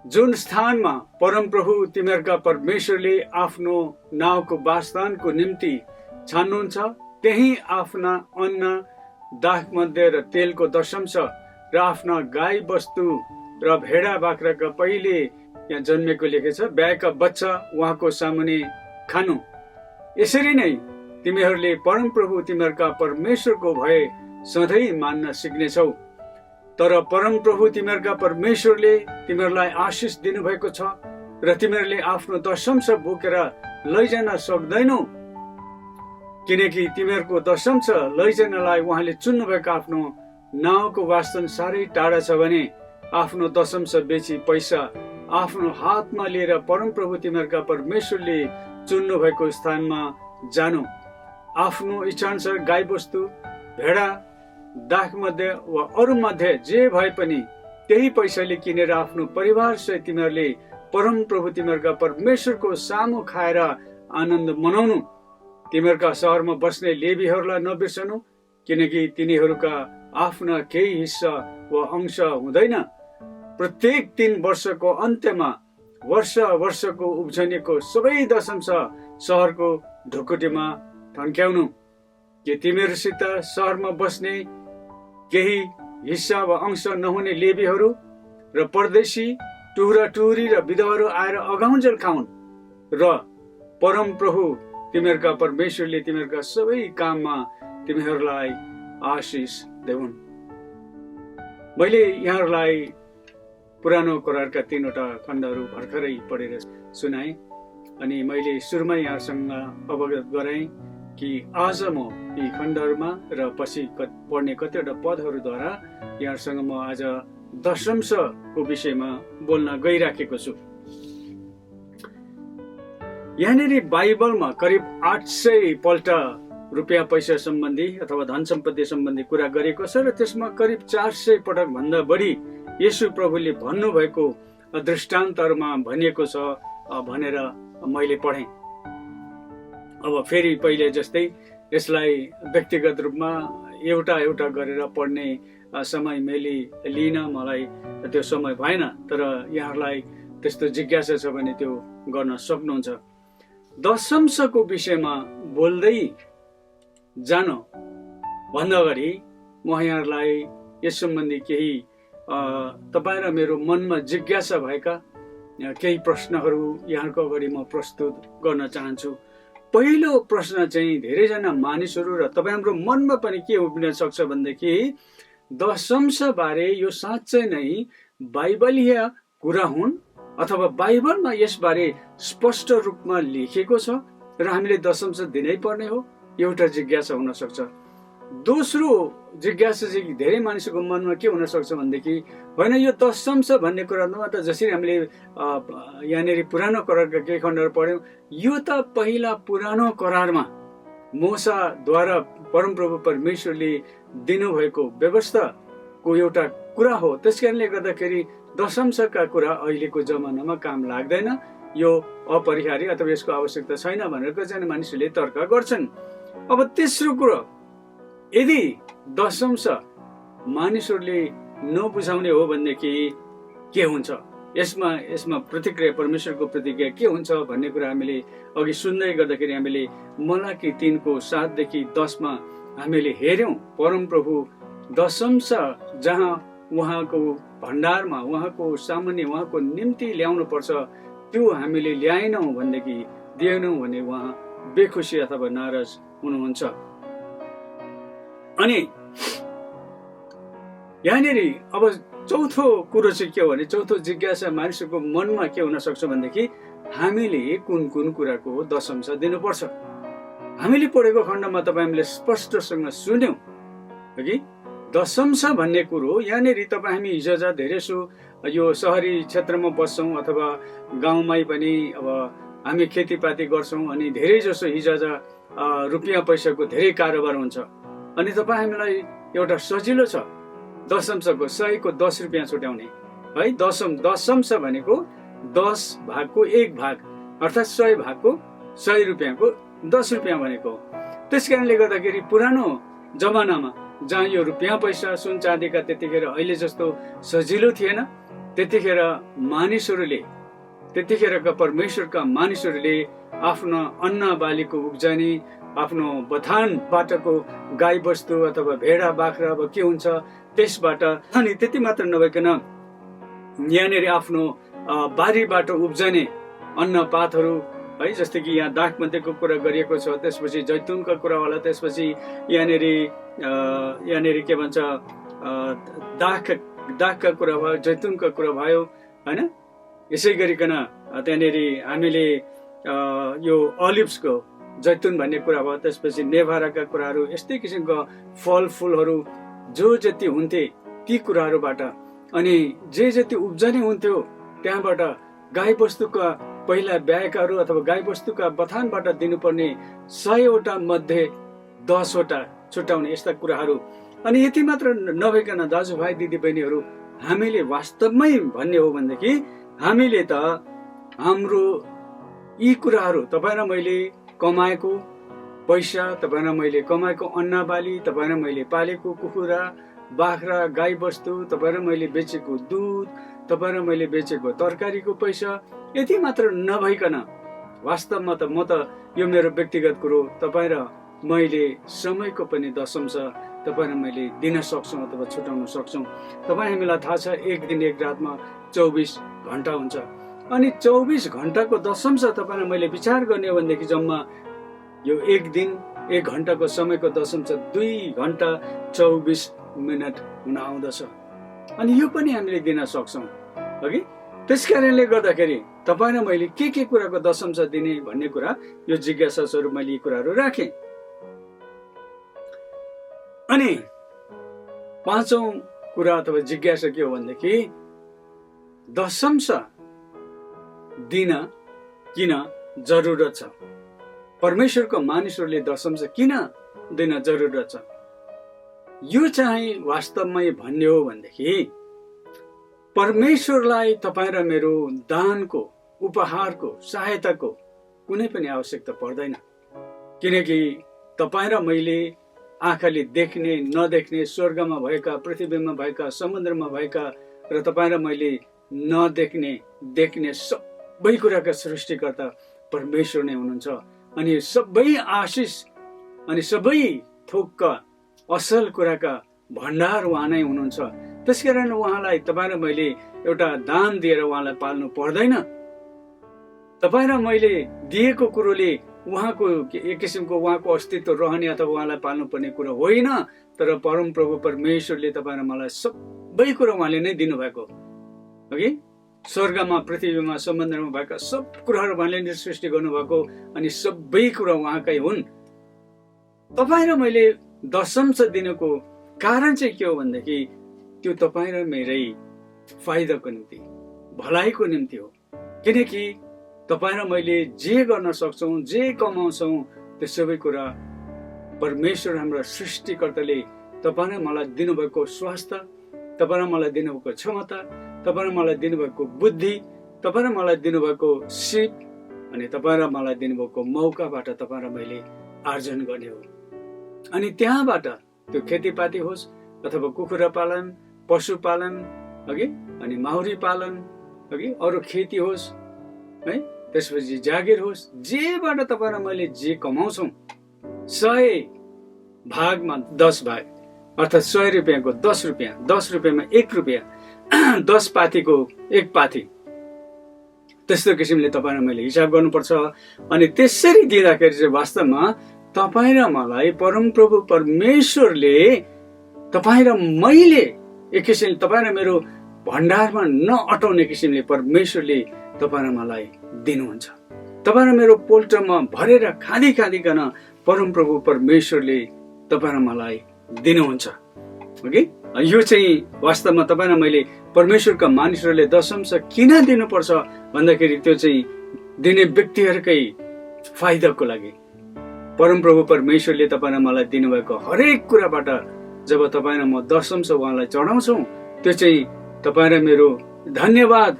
जुन स्थानमा परमप्रभु तिमीहरूका परमेश्वरले आफ्नो नाउँको वासस्थानको निम्ति छान्नुहुन्छ, त्यही आफ्ना अन्न, दाखमध्ये र तेलको दशंश र आफ्ना गाई बस्तु र भेडा बाख्राका पहिले यहाँ जन्मेको लेखेछ ब्याएका बच्चा उहाँको सामुने खानु। यसरी नै तिमीहरूले परमप्रभु तिमीहरूका परमेश्वरको भय सधैँ मान्न सिक्नेछौ। तर परमप्रभु तिमीहरूका परमेश्वरले तिमीहरूलाई आशिष दिनुभएको छ र तिमीहरूले आफ्नो दशंश बोकेर लैजान सक्दैनौ, किनकि तिमीहरूको दशंश लैजानलाई उहाँले चुन्नुभएको आफ्नो नाउँको वासस्थान साह्रै टाढा छ भने आफ्नो दशंश बेची पैसा आफ्नो हातमा लिएर परमप्रभु तिमीहरूका परमेश्वरले चुन्नु भएको स्थानमा जानु। आफ्नो इच्छाअनुसार गाई बस्तु, भेडा, दाखमध्ये वा अरू मध्ये जे भए पनि त्यही पैसाले किनेर आफ्नो परिवारसहित तिमीहरूले परमप्रभु तिमीहरूका परमेश्वरको सामु खाएर आनन्द मनाउनु। तिमीहरूका सहरमा बस्ने लेवीहरूलाई नबिर्सनु, किनकि तिनीहरूका आफ्ना केही हिस्सा वा अंश हुँदैन। प्रत्येक 3 वर्षको अन्त्यमा वर्षको उब्जनीको सबै दशंश सहरको ढुकुटीमा थन्क्याउनु। के तिमीहरूसित सहरमा बस्ने केही हिस्सा वा अंश नहुने लेवीहरू र परदेशी, टुहुरा टुहुरी र विधवाहरू आएर अगाउन्जेल खाउन् र परमप्रभु तिमीहरूका परमेश्वरले तिमीहरूका सबै काममा तिमीहरूलाई आशिष देऊन्। मैले यहाँहरूलाई पुरानो करारका 3 वटा खण्डहरू भर्खरै पढेर सुनाएँ अनि मैले सुरुमै यहाँसँग अवगत गराएँ कि आज म यी खण्डहरूमा र पछि पढ्ने कतिवटा पदहरूद्वारा यहाँसँग म आज दशंशको विषयमा बोल्न गइराखेको छु। यहाँनिर बाइबलमा करिब 800 पल्ट रुपियाँ पैसा सम्बन्धी अथवा धन सम्पत्ति सम्बन्धी कुरा गरेको छ र त्यसमा करिब 400 पटक भन्दा बढी येशू प्रभुले भन्नुभएको दृष्टान्तहरूमा भनिएको छ भनेर मैले पढेँ। अब फेरि पहिले जस्तै यसलाई व्यक्तिगत रूपमा एउटा एउटा गरेर पढ्ने समय मैले लिन, मलाई त्यो समय भएन। तर यहाँहरूलाई त्यस्तो जिज्ञासा छ भने त्यो गर्न सक्नुहुन्छ। दशंशको विषयमा बोल्दै जान भन्दा अगाडि म यहाँहरूलाई यस सम्बन्धी केही तपाईँ र मेरो मनमा जिज्ञासा भएका केही प्रश्नहरू यहाँको अगाडि म प्रस्तुत गर्न चाहन्छु। पहिलो प्रश्न चाहिँ धेरैजना मानिसहरू र तपाईँ हाम्रो मनमा पनि के उभिन सक्छ भनेदेखि दशंश बारे यो साँच्चै नै बाइबलीय कुरा हुन् अथवा बाइबलमा यसबारे स्पष्ट रूपमा लेखेको छ र हामीले दशंश दिनै पर्ने हो, एउटा जिज्ञासा हुन सक्छ। दोस्रो जिज्ञासा चाहिँ धेरै मानिसको मनमा के हुन सक्छ भनेदेखि होइन यो दशंश भन्ने कुरामा त जसरी हामीले यहाँनिर पुरानो करारका केही खण्डहरू पढ्यौँ, यो त पहिला पुरानो करारमा मूसाद्वारा परमप्रभु परमेश्वरले दिनुभएको व्यवस्थाको एउटा कुरा हो। त्यस कारणले गर्दाखेरि दशंशका कुरा अहिलेको जमानामा काम लाग्दैन, यो अपरिहार्य अथवा यसको आवश्यकता छैन भनेर कतिजना मानिसहरूले तर्क गर्छन्। अब तेस्रो कुरो, यदि दशंश मानिसहरूले नबुझाउने हो भनेदेखि के हुन्छ, यसमा प्रतिक्रिया, परमेश्वरको प्रतिक्रिया के हुन्छ भन्ने कुरा हामीले अघि सुन्दै गर्दाखेरि हामीले मलाकी 3:7-10 हामीले हेऱ्यौँ। परमप्रभु दशंश जहाँ उहाँको भण्डारमा, उहाँको सामान्य, उहाँको निम्ति ल्याउनु पर्छ, त्यो हामीले ल्याएनौँ भनेदेखि, दिएनौँ भने उहाँ बेखुसी अथवा नाराज हुनुहुन्छ। अनि यहाँनिर अब चौथो कुरो चाहिँ के हो भने, चौथो जिज्ञासा मानिसको मनमा के हुन सक्छ भनेदेखि हामीले कुन कुन कुराको दशंश दिनुपर्छ। हामीले पढेको खण्डमा तपाईँ हामीले स्पष्टसँग सुन्यौँ कि दशंश भन्ने कुरो यहाँनिर तपाईँ हामी हिजोजा धेरैसो यो सहरी क्षेत्रमा बस्छौँ अथवा गाउँमै पनि अब हामी खेतीपाती गर्छौँ अनि धेरै जसो हिजोजा रुपियाँ पैसाको धेरै कारोबार हुन्छ। अनि तपाईँ हामीलाई एउटा सजिलो छ दशंशको 100को 10 रुपियाँ छुट्याउने है। दशंश भनेको 10 भागको 1 भाग अर्थात् 100 भागको 100 रुपियाँको 10 रुपियाँ भनेको। त्यस कारणले गर्दाखेरि पुरानो जमानामा जहाँ यो रुपियाँ पैसा सुन चाँदीका त्यतिखेर अहिले जस्तो सजिलो थिएन, त्यतिखेर मानिसहरूले, त्यतिखेरका परमेश्वरका मानिसहरूले आफ्नो अन्न बालीको उब्जनी, आफ्नो बथानबाटको गाई बस्तु अथवा भेडा बाख्रा अब के हुन्छ त्यसबाट, अनि त्यति मात्र नभइकन यहाँनिर आफ्नो बारीबाट उब्जने अन्नपातहरू है, जस्तै कि यहाँ दाखमध्येको कुरा गरिएको छ, त्यसपछि जैतुनका कुरा होला, त्यसपछि यहाँनिर के भन्छ दाखका कुरा भयो, जैतुनका कुरा भयो होइन। यसै गरिकन त्यहाँनिर हामीले यो अलिभ्सको जैतुन भन्ने कुरा भयो, त्यसपछि नेभाराका कुराहरू, यस्तै किसिमका फलफुलहरू जो जति हुन्थे ती कुराहरूबाट, अनि जे जति उब्जनी हुन्थ्यो त्यहाँबाट गाई बस्तुका पहिला ब्याएकाहरू अथवा गाई बस्तुका बथानबाट दिनुपर्ने 100वटा मध्ये 10वटा छुट्याउने यस्ता कुराहरू। अनि यति मात्र नभइकन दाजुभाइ दिदीबहिनीहरू, हामीले वास्तवमै भन्ने हो भनेदेखि हामीले त हाम्रो यी कुराहरू, तपाईँ र मैले कमाएको पैसा, तपाईँ र मैले कमाएको अन्नबाली, तपाईँ र मैले पालेको कुखुरा बाख्रा गाई बस्तु, तपाईँ र मैले बेचेको दुध, तपाईँ र मैले बेचेको तरकारीको पैसा, यति मात्र नभइकन वास्तवमा त म त यो मेरो व्यक्तिगत कुरो, तपाईँ र मैले समयको पनि दशंश तपाईँ र मैले दिन सक्छौँ अथवा छुटाउन सक्छौँ। तपाईँ हामीलाई थाहा छ एक दिन एक रातमा 24 घण्टा हुन्छ, अनि 24 घण्टाको दशंश तपाईँ र मैले विचार गर्ने हो भनेदेखि जम्मा यो एक दिन एक घण्टाको समयको दशंश 2 घण्टा 24 मिनट हुन आउँदछ। अनि यो पनि हामीले दिन सक्छौँ अघि। त्यस कारणले गर्दाखेरि तपाईँ र मैले के कुराको दशंश दिने भन्ने कुरा, यो जिज्ञासा स्वरूप मैले यी कुराहरू राखेँ। अनि पाँचौं कुरा अथवा जिज्ञासा के हो भनेदेखि दशंश दिन किन जरुरत छ, परमेश्वरको मानिसहरूले दशंश किन दिन जरुरत छ। यो चाहिँ वास्तवमै भन्ने हो भनेदेखि परमेश्वरलाई तपाईँ र मेरो दानको, उपहारको, सहायताको कुनै पनि आवश्यकता पर्दैन। किनकि तपाईँ र मैले आँखाले देख्ने, नदेख्ने, स्वर्गमा भएका, पृथ्वीमा भएका, समुद्रमा भएका र तपाईँ र मैले नदेख्ने, देख्ने सबै कुराका सृष्टिकर्ता परमेश्वर नै हुनुहुन्छ। अनि सबै आशिष अनि सबै थोकका असल कुराका भण्डार उहाँ नै हुनुहुन्छ। त्यसकारण उहाँलाई तपाईँ र मैले एउटा दान दिएर उहाँलाई पाल्नु पर्दैन। तपाईँ र मैले दिएको कुरोले उहाँको एक किसिमको उहाँको अस्तित्व रहने अथवा उहाँलाई पाल्नुपर्ने कुरो होइन। तर परमप्रभु परमेश्वरले तपाईँ र मलाई सबै कुरो उहाँले नै दिनुभएको हो कि स्वर्गमा, पृथ्वीमा, समुद्रमा भएका सब कुराहरू उहाँले नै सृष्टि गर्नुभएको अनि सबै कुरा उहाँकै हुन्। तपाईँ र मैले दशंश दिनको कारण चाहिँ के हो भनेदेखि त्यो तपाईँ र मेरै फाइदाको निम्ति, भलाइको निम्ति हो। किनकि तपाईँ र मैले जे गर्न सक्छौँ, जे कमाउँछौँ, त्यो सबै कुरा परमेश्वर हाम्रो सृष्टिकर्ताले तपाईँ र मलाई दिनुभएको स्वास्थ्य, तपाईँ र मलाई दिनुभएको क्षमता, तपाईँ र मलाई दिनुभएको बुद्धि, तपाईँ र मलाई दिनुभएको सिप अनि तपाईँ र मलाई दिनुभएको मौकाबाट तपाईँ र मैले आर्जन गर्ने हो। अनि त्यहाँबाट त्यो खेतीपाती होस् अथवा कुखुरा पालन, पशुपालन, अघि अनि माउरी पालन, अघि अरू खेती होस् है, त्यसपछि जागिर होस्, जेबाट तपाईँ र मैले जे कमाउँछौँ 100 भागमा 10 भाग अर्थात् 100 रुपियाँको 10 रुपियाँ, 10 रुपियाँमा 1 रुपियाँ, 10 पाथीको 1 पाथी, त्यस्तो किसिमले तपाईँ र मैले हिसाब गर्नुपर्छ। अनि त्यसरी दिँदाखेरि चाहिँ वास्तवमा तपाईँ र मलाई परमप्रभु परमेश्वरले, तपाईँ र मैले एक किसिमले तपाईँ र मेरो भण्डारमा नअटाउने किसिमले परमेश्वरले तपाईँ र मलाई दिनुहुन्छ। तपाईँ र मेरो पोल्ट्रोमा भरेर खाँदिकन परमप्रभु परमेश्वरले तपाईँ र मलाई दिनुहुन्छ। ओके, यो चाहिँ वास्तवमा तपाईँ र मैले परमेश्वरका मानिसहरूले दशंश किन दिनुपर्छ भन्दाखेरि त्यो चाहिँ दिने व्यक्तिहरूकै फाइदाको लागि। परमप्रभु परमेश्वरले तपाईँ र मलाई दिनुभएको हरेक कुराबाट जब तपाईँ र म दशंश उहाँलाई चढाउँछौँ, त्यो चाहिँ तपाईँ र मेरो धन्यवाद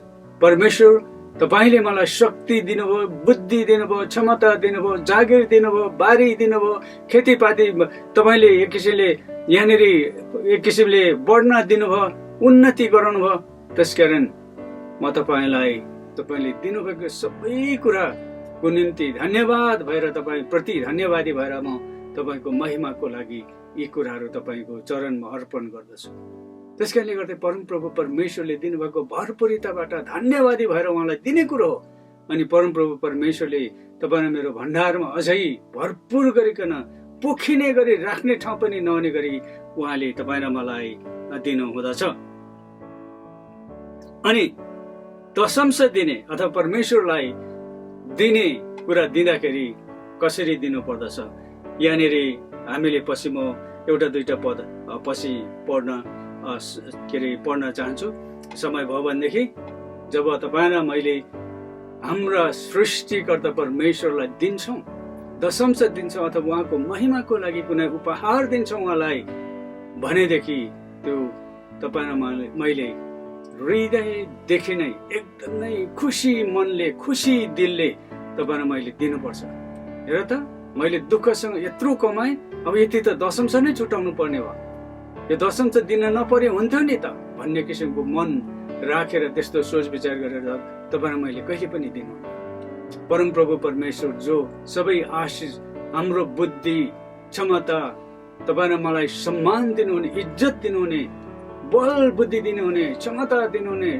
परमेश्वर, तपाईँले मलाई शक्ति दिनुभयो, बुद्धि दिनुभयो, क्षमता दिनुभयो, जागिर दिनुभयो, बारी दिनुभयो, खेतीपाती तपाईँले एक किसिमले यहाँनिर एक किसिमले बढ्न दिनुभयो, उन्नति गराउनु भयो। त्यसकारण म तपाईँले दिनुभएको सबै कुराको निम्ति धन्यवाद भएर तपाईँ प्रति धन्यवादी भएर म तपाईँको महिमाको लागि यी कुराहरू तपाईँको चरणमा अर्पण गर्दछु। त्यसकारणले गर्दा परमप्रभु परमेश्वरले दिनुभएको भरपूरिताबाट धन्यवादी भएर उहाँलाई दिने कुरो हो। अनि परमप्रभु परमेश्वरले तपाईँ मेरो भण्डारमा अझै भरपूर गरिकन पोखिने गरी राख्ने ठाउँ पनि नहुने गरी उहाँले तपाईँ र मलाई दिनु हुँदछ। अनि दशंश दिने अथवा परमेश्वरलाई दिने कुरा दिँदाखेरि कसरी दिनु पर्दछ, यहाँनिर हामीले पछि म एउटा दुईटा पद पछि पढ्न चाहन्छु। समय भयो भनेदेखि जब तपाईँ र मैले हाम्रा सृष्टिकर्ता परमेश्वरलाई दिन्छौँ, दशंश दिन्छौँ अथवा उहाँको महिमाको लागि कुनै उपहार दिन्छौँ उहाँलाई भनेदेखि त्यो तपाईँ र मैले हृदयदेखि नै एकदमै खुसी मनले, खुसी दिलले तपाईँ र मैले दिनुपर्छ। हेर त, मैले दुःखसँग यत्रो कमाएँ, अब यति त दशंश नै छुटाउनु पर्ने भयो, यो दशंश दिन नपरे हुन्थ्यो नि त भन्ने किसिमको मन राखेर त्यस्तो सोच विचार गरेर तपाईँ र मैले कहिले पनि दिनु। परमप्रभु परमेश्वर जो सबै आशिष, हाम्रो बुद्धि, क्षमता, तपाईँ र मलाई सम्मान दिनुहुने, इज्जत दिनुहुने, बल बुद्धि दिनुहुने, क्षमता दिनुहुने,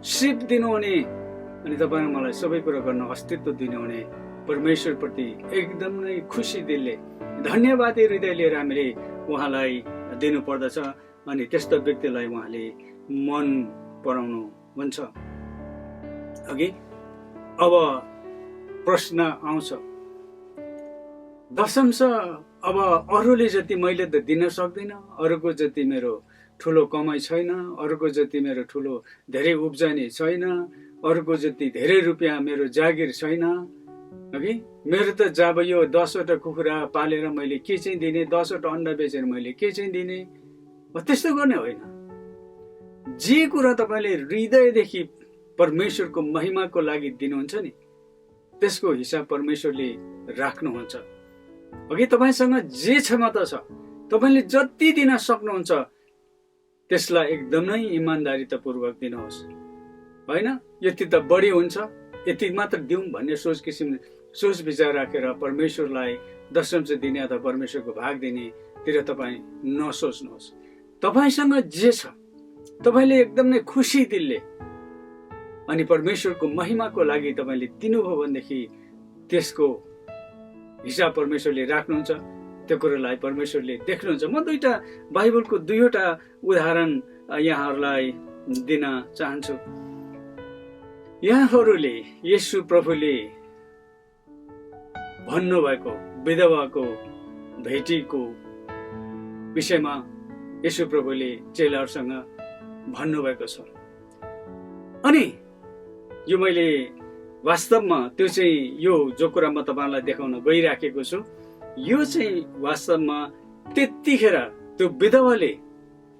सिप दिनुहुने अनि तपाईँ र मलाई सबै कुरा गर्न अस्तित्व दिनुहुने परमेश्वर प्रति एकदमै खुसी दिलले, धन्यवादी हृदय लिएर हामीले उहाँलाई दिनु पर्दछ। अनि त्यस्तो व्यक्तिलाई उहाँले मन पराउनु हुन्छ। अघि अब प्रश्न आउँछ, दशंश अब अरूले जति मैले त दिन सक्दिनँ, अरूको जति मेरो ठुलो कमाइ छैन, अरूको जति मेरो ठुलो धेरै उब्जनी छैन, अरूको जति धेरै रुपियाँ मेरो जागिर छैन, अघि मेरो त जब यो 10वटा कुखुरा पालेर मैले के चाहिँ दिने, 10वटा अन्डा बेचेर मैले के चाहिँ दिने, त्यस्तो गर्ने होइन। जे कुरा तपाईँले हृदयदेखि परमेश्वरको महिमाको लागि दिनुहुन्छ नि, त्यसको हिसाब परमेश्वरले राख्नुहुन्छ। अघि तपाईँसँग जे क्षमता छ, तपाईँले जति दिन सक्नुहुन्छ त्यसलाई एकदमै इमान्दारितापूर्वक दिनुहोस्। होइन यति त बढी हुन्छ, यति मात्र दिउँ भन्ने सोच विचार राखेर परमेश्वरलाई दशंश दिने अथवा परमेश्वरको भाग दिनेतिर तपाईँ नसोच्नुहोस्। तपाईँसँग जे छ तपाईँले एकदमै खुसी दिलले अनि परमेश्वरको महिमाको लागि तपाईँले दिनुभयो भनेदेखि त्यसको हिसाब परमेश्वरले राख्नुहुन्छ। त्यो कुरोलाई परमेश्वरले देख्नुहुन्छ। म बाइबलको दुईवटा उदाहरण यहाँहरूलाई दिन चाहन्छु। यहाँहरूले येशू प्रभुले भन्नुभएको विधवाको भेटीको विषयमा येशू प्रभुले चेलाहरूसँग भन्नुभएको छ। अनि यो मैले वास्तवमा त्यो चाहिँ यो जो कुरा म तपाईँलाई देखाउन गइराखेको छु, यो चाहिँ वास्तवमा त्यतिखेर त्यो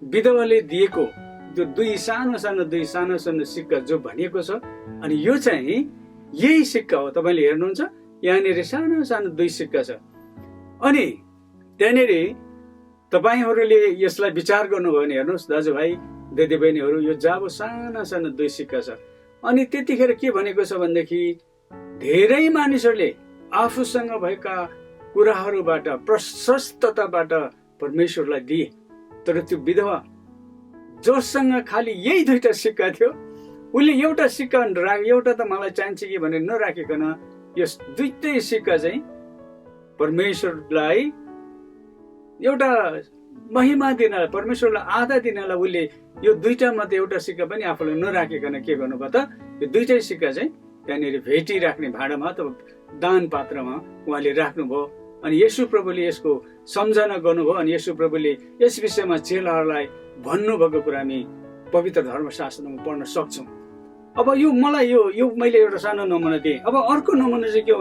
विधवाले दिएको त्यो दुई सानो सानो सिक्का जो भनिएको छ, अनि यो चाहिँ यही सिक्का हो। तपाईँले हेर्नुहुन्छ यहाँनिर सानो सानो दुई सिक्का छ। अनि त्यहाँनिर तपाईँहरूले यसलाई विचार गर्नुभयो भने हेर्नुहोस् दाजुभाइ दिदीबहिनीहरू, यो जाबो साना सानो दुई सिक्का छ। अनि त्यतिखेर के भनेको छ भनेदेखि धेरै मानिसहरूले आफूसँग भएका कुराहरूबाट प्रशस्तताबाट परमेश्वरलाई दिए, तर त्यो विधवा जोसँग खालि यही दुईटा सिक्का थियो, उसले एउटा सिक्का एउटा त मलाई चाहिन्छ कि भनेर नराखिकन यस दुईटै सिक्का चाहिँ परमेश्वरलाई एउटा महिमा दिनलाई, परमेश्वरलाई आधा दिनलाई उसले यो दुईटा मध्ये एउटा सिक्का पनि आफूलाई नराखिकन के गर्नुभयो त, यो दुईटै सिक्का चाहिँ त्यहाँनिर भेटी राख्ने भाँडामा अथवा दान पात्रमा उहाँले राख्नुभयो। अनि येशू प्रभुले यसको सम्झना गर्नुभयो। अनि येशू प्रभुले यस विषयमा चेलाहरूलाई भन्नुभएको कुरा हामी पवित्र धर्मशास्त्रमा पढ्न सक्छौँ। अब यो मलाई यो मैले एउटा सानो नमुना दिएँ। अब अर्को नमुना चाहिँ के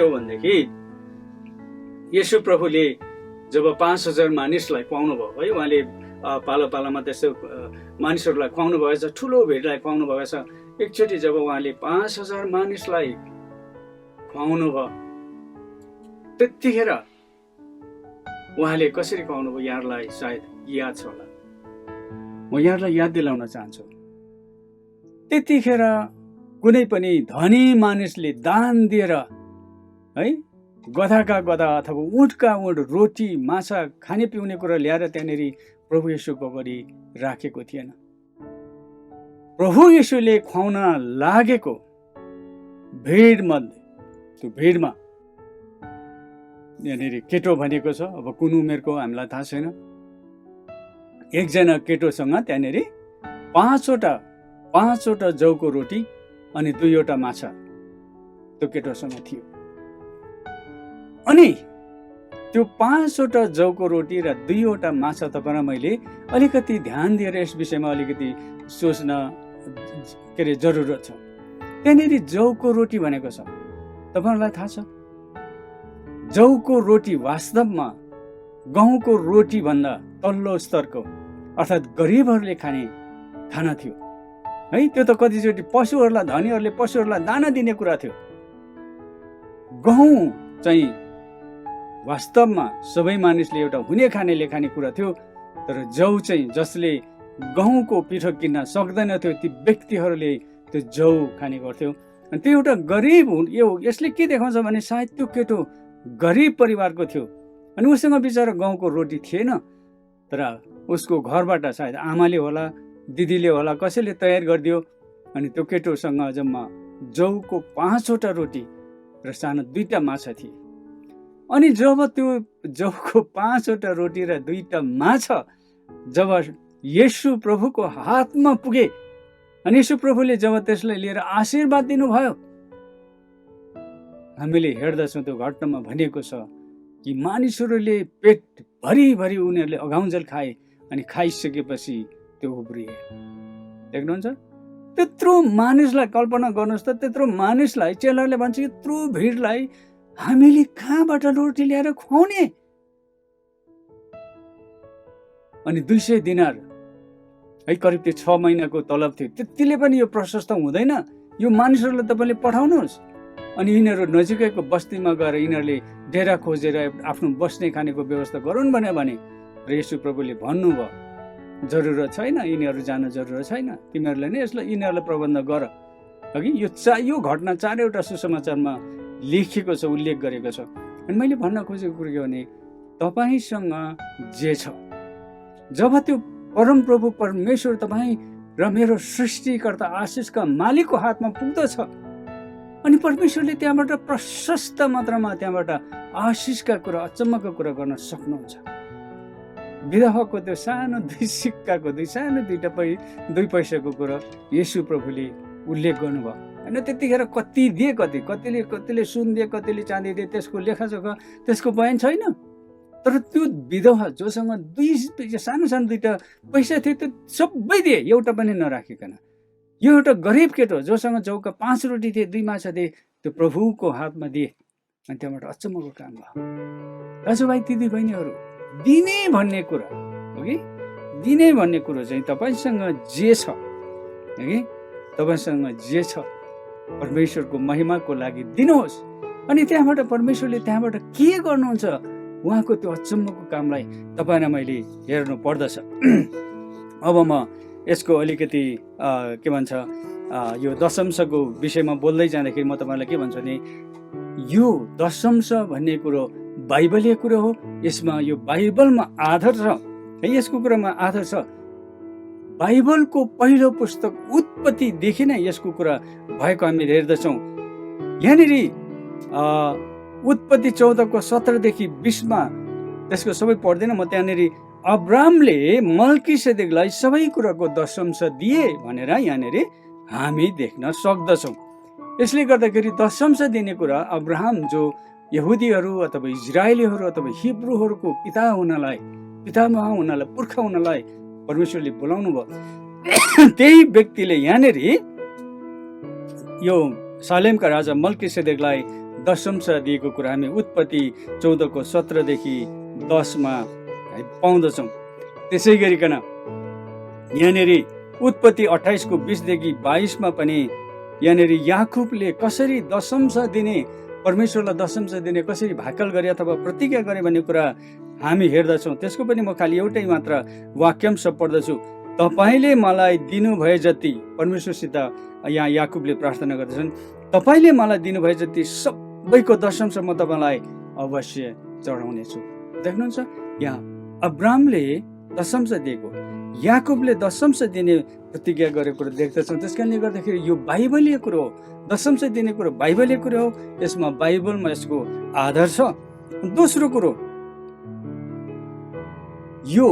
हो भनेदेखि येशू प्रभुले जब 5000 मानिसलाई खुवाउनु भयो है, उहाँले पालो पालामा त्यस्तो मानिसहरूलाई खुवाउनु भएछ, ठुलो भेटलाई खुवाउनु भएछ। एकचोटि जब उहाँले 5000 मानिसलाई खुवाउनु भयो, त्यतिखेर उहाँले कसरी खुवाउनु भयो यहाँहरूलाई सायद याद छ होला। म यहाँहरूलाई याद दिलाउन चाहन्छु। त्यतिखेर कुनै पनि धनी मानिसले दान दिएर है गधाका गधा अथवा ऊँटका ऊँट रोटी माछा खाने पिउने कुरा ल्याएर त्यहाँनिर प्रभु येशूको अगाडि राखेको थिएन। प्रभु येशूले खुवाउन लागेको भिडमध्ये, त्यो भिडमा यहाँनिर केटो भनेको छ। अब कुन उमेरको हामीलाई थाहा छैन। एकजना केटोसँग त्यहाँनिर पाँचवटा जौको रोटी अनि 2वटा माछा त्यो केटोसँग थियो। अनि त्यो 5वटा जौको रोटी र 2वटा माछा तपाईँ र मैले अलिकति ध्यान दिएर यस विषयमा अलिकति सोच्न जरुरत छ। त्यहाँनिर जौको रोटी भनेको छ, तपाईँहरूलाई थाहा छ जौको रोटी वास्तवमा गहुँको रोटी भन्दा तल्लो स्तरको अर्थात् गरिबहरूले खाने खाना थियो है। त्यो त कतिचोटि पशुहरूलाई, धनीहरूले पशुहरूलाई दाना दिने कुरा थियो। गहुँ चाहिँ वास्तवमा सबै मानिसले एउटा हुने खानेले खाने कुरा थियो। तर जौ चाहिँ जसले गहुँको पिठो किन्न सक्दैन थियो, ती व्यक्तिहरूले त्यो जौ खाने गर्थ्यो। अनि त्यो एउटा गरिब यसले के देखाउँछ भने सायद त्यो केटो गरिब परिवारको थियो। अनि उसँग बिचरा गाउँको रोटी थिएन, तर उसको घरबाट सायद आमाले होला, दिदीले होला, कसैले तयार गरिदियो। अनि त्यो केटोसँग जम्मा जौको 5वटा रोटी र सानो 2टा माछा थिए। अनि जब त्यो जौको 5वटा रोटी र 2टा माछा जब येशू प्रभुको हातमा पुगे अनि येशू प्रभुले जब त्यसलाई लिएर आशीर्वाद दिनुभयो, हामीले हेर्दछौँ त्यो घटनामा भनिएको छ कि मानिसहरूले पेट भरिभरि उनीहरूले अघाउन्जेल खाए अनि खाइसकेपछि त्यो उब्रिए। देख्नुहुन्छ त्यत्रो मानिसलाई कल्पना गर्नुहोस् त, त्यत्रो मानिसलाई चेलाहरूले भन्छ यत्रो भिडलाई हामीले कहाँबाट रोटी ल्याएर खुवाउने। अनि 200 दिनार है, करिब त्यो 6 महिनाको तलब थियो, त्यतिले पनि यो प्रशस्त हुँदैन। यो मानिसहरूलाई तपाईँले पठाउनुहोस्। अनि यिनीहरू नजिकैको बस्तीमा गएर यिनीहरूले डेरा खोजेर आफ्नो बस्ने खानेको व्यवस्था गरून् भने र येशू प्रभुले भन्नुभयो, जरुरत छैन, यिनीहरू जान जरुरत छैन, तिमीहरूले नै यिनीहरूलाई प्रबन्ध गर। अघि यो घटना 4वटा सुसमाचारमा लेखिएको छ, उल्लेख गरेको छ। अनि मैले भन्न खोजेको कुरो के भने, तपाईँसँग जे छ, जब त्यो परमप्रभु परमेश्वर तपाईँ र मेरो सृष्टिकर्ता आशिषका मालिकको हातमा पुग्दछ, अनि परमेश्वरले त्यहाँबाट प्रशस्त मात्रामा त्यहाँबाट आशिषका कुरा, अचम्मका कुरा गर्न सक्नुहुन्छ। विधवाको त्यो सानो 2 सिक्काको 2 पैसाको कुरा येशू प्रभुले उल्लेख गर्नुभयो होइन। त्यतिखेर कति दिए, कतिले सुन दिए, कतिले चाँदी दिए, त्यसको लेखाजोखा, त्यसको बयान छैन। तर त्यो विधवा जोसँग 2 सानो 2 पैसा थियो, त्यो सबै दिए, एउटा पनि नराखिकन। यो एउटा गरिब केटो जोसँग चौका 5 रोटी थिए, 2 माछा थिए, त्यो प्रभुको हातमा दिए। अनि त्यहाँबाट अचम्मको काम भयो। दाजुभाइ दिदी बहिनीहरू, दिने भन्ने कुरा हो कि दिने भन्ने कुरो चाहिँ तपाईँसँग जे छ, कि तपाईँसँग जे छ परमेश्वरको महिमाको लागि दिनुहोस्। अनि त्यहाँबाट परमेश्वरले त्यहाँबाट के गर्नुहुन्छ, उहाँको त्यो अचम्मको कामलाई तपाईँ र मैले हेर्नु पर्दछ। अब म यसको अलिकति के भन्छ, यो दशंशको विषयमा बोल्दै जाँदाखेरि म तपाईँलाई के भन्छु भने, यो दशंश भन्ने कुरो बाइबलीय कुरो हो। यसमा यो बाइबलमा आधार छ है, यसको कुरामा आधार छ। बाइबलको पहिलो पुस्तक उत्पत्तिदेखि नै यसको कुरा भएको हामी हेर्दछौँ। यहाँनिर उत्पत्ति 14को 17देखि 20मा, त्यसको सबै पढ्दैन म, त्यहाँनिर अब्रामले मल्कीसेदेकलाई सबै कुराको दशंश दिए भनेर यहाँनिर हामी देख्न सक्दछौँ। यसले गर्दाखेरि दशंश दिने कुरा अब्राहम जो यहुदीहरू अथवा इजरायलीहरू अथवा हिब्रूहरूको पितामह हुनलाई, पुर्खा हुनलाई परमेश्वरले बोलाउनु भयो। त्यही व्यक्तिले यहाँनिर यो सालेमका राजा मल्कीसेदेकलाई दशंश दिएको कुरा हामी उत्पत्ति 14को 17देखि 10मा पाउँदछौँ। त्यसै गरिकन यहाँनिर उत्पत्ति 28को 20देखि 22मा पनि यहाँनिर याकुबले कसरी दशंश दिने, परमेश्वरलाई दशंश दिने कसरी भाकल गरे अथवा प्रतिज्ञा गरे भन्ने कुरा हामी हेर्दछौँ। त्यसको पनि म खालि एउटै मात्र वाक्यांश पढ्दछु। तपाईँले मलाई दिनुभए जति, परमेश्वरसित यहाँ याकुबले प्रार्थना गर्दछन्, तपाईँले मलाई दिनुभए जति सबैको दशंश म तपाईँलाई अवश्य चढाउनेछु। देख्नुहुन्छ, यहाँ अब्रामले दशंश दिएको, याकुबले दशंश दिने प्रतिज्ञा गरेको देख्दछौँ। त्यस कारणले गर्दाखेरि यो बाइबलीय कुरो हो, दशंश दिने कुरो बाइबलीय कुरो हो। यसमा बाइबलमा यसको आधार छ। दोस्रो कुरो, यो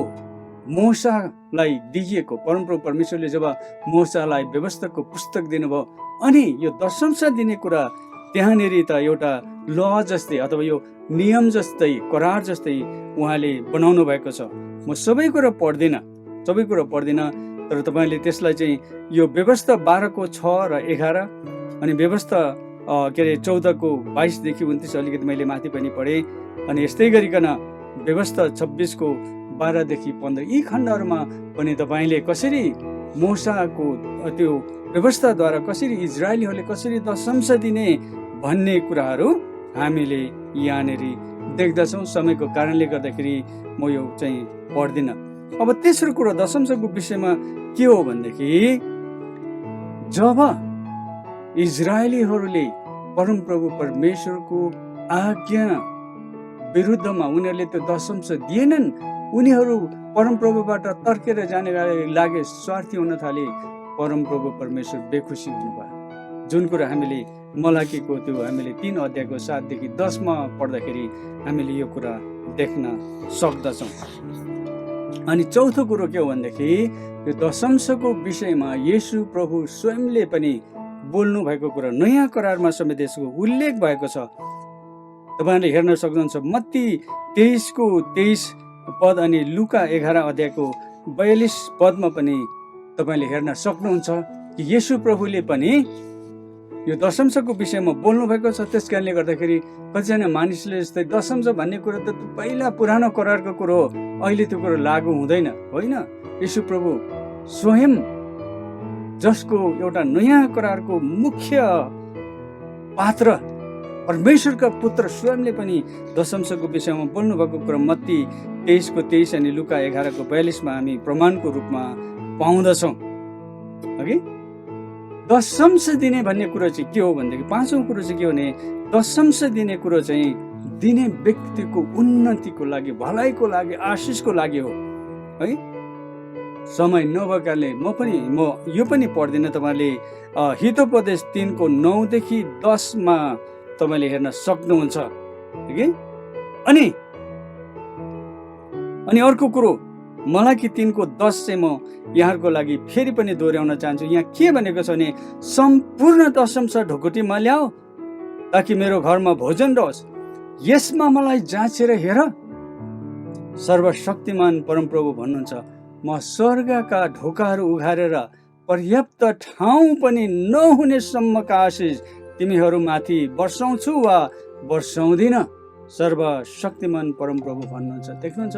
मोसालाई दिइएको, परमप्रभु परमेश्वरले जब मोसालाई व्यवस्थाको पुस्तक दिनुभयो, अनि यो दशंश दिने कुरा त्यहाँनिर त एउटा ल जस्तै अथवा यो नियम जस्तै, करार जस्तै उहाँले बनाउनु भएको छ। म सबै कुरा पढ्दिनँ, तर तपाईँले त्यसलाई चाहिँ यो व्यवस्था 12को 6 र 11 अनि व्यवस्था 14को 22देखि 29 अलिकति मैले माथि पनि पढेँ। अनि यस्तै गरिकन व्यवस्था 26को 12देखि 15 यी खण्डहरूमा पनि तपाईँले कसरी मोसाको त्यो व्यवस्थाद्वारा कसरी इजरायलीहरूले कसरी दशंश दिने भन्ने कुराहरू हामीले यहाँनिर देख्दछौँ। समयको कारणले गर्दाखेरि म यो चाहिँ पढ्दिनँ। अब तेस्रो कुरो दशंशको विषयमा के हो भनेदेखि, जब इजरायलीहरूले परमप्रभु परमेश्वरको आज्ञा विरुद्धमा उनीहरूले त्यो दशंश दिएनन्, उनीहरू परमप्रभुबाट तर्केर जाने लागे, स्वार्थी हुन थाले, परमप्रभु परमेश्वर बेखुसी हुनुभयो। जुन कुरा हामीले मलाकीको त्यो हामीले 3 अध्यायको 7देखि 10मा पढ्दाखेरि हामीले यो कुरा देख्न सक्दछौँ। अनि चौथो कुरो के हो भनेदेखि, यो दशंशको विषयमा येशू प्रभु स्वयंले पनि बोल्नु भएको कुरा नयाँ करारमा समेत यसको उल्लेख भएको छ। तपाईँले हेर्न सक्नुहुन्छ मत्ती 23को 23 पद अनि लुका 11 अध्यायको 42 पदमा पनि तपाईँले हेर्न सक्नुहुन्छ कि येशू प्रभुले पनि यो दशंशको विषयमा बोल्नु भएको छ। त्यस कारणले गर्दाखेरि कतिजना मानिसले जस्तै दशंश भन्ने कुरो त पहिला पुरानो करारको कुरो हो, अहिले त्यो कुरो लागू हुँदैन, होइन। येशू प्रभु स्वयं जसको एउटा नयाँ करारको मुख्य पात्र परमेश्वरका पुत्र स्वयंले पनि दशंशको विषयमा बोल्नुभएको कुरा मत्ती 23:23 अनि लुका 11:42 हामी प्रमाणको रूपमा पाउँदछौँ। अघि दशंश दिने भन्ने कुरो चाहिँ के हो भनेदेखि पाँचौँ कुरो चाहिँ के हो भने दशंश दिने कुरो चाहिँ दिने व्यक्तिको उन्नतिको लागि, भलाइको लागि, आशिषको लागि हो है। समय नभएकाले म यो पनि पढ्दिनँ। तपाईँले हितोपदेश 3:9देखि 10मा तपाईँले हेर्न सक्नुहुन्छ कि। अनि अर्को कुरो मलाकी 3:10 चाहिँ म यहाँहरूको लागि फेरि पनि दोहोऱ्याउन चाहन्छु। यहाँ के भनेको छ भने सम्पूर्ण दशंश ढुकुटीमा ल्याऊ ताकि मेरो घरमा भोजन रहोस्, यसमा मलाई जाँचेर हेर। सर्वशक्तिमान परमप्रभु भन्नुहुन्छ, म स्वर्गका ढोकाहरू उघारेर पर्याप्त ठाउँ पनि नहुनेसम्मका आशिष तिमीहरूमाथि वर्षाउँछु वा वर्षाउँदिन। सर्वशक्तिमान परमप्रभु भन्नुहुन्छ। देख्नुहुन्छ,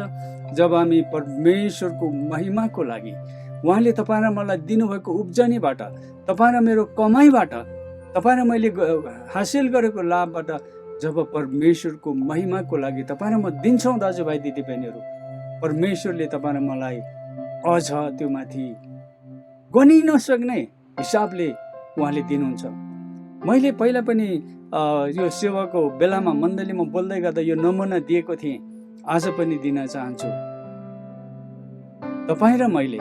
जब हामी परमेश्वरको महिमाको लागि उहाँले तपाईँ र मलाई दिनुभएको उब्जनीबाट, तपाईँ र मेरो कमाइबाट, तपाईँ र मैले हासिल गरेको लाभबाट जब परमेश्वरको महिमाको लागि तपाईँ र म दिन्छौँ दाजुभाइ दिदीबहिनीहरू, परमेश्वरले तपाईँ र मलाई अझ त्यो माथि गनि नसक्ने हिसाबले उहाँले दिनुहुन्छ। मैले पहिला पनि यो सेवाको बेलामा मण्डलीमा बोल्दै गर्दा यो नमुना दिएको थिएँ, आज पनि दिन चाहन्छु। तपाईँ र मैले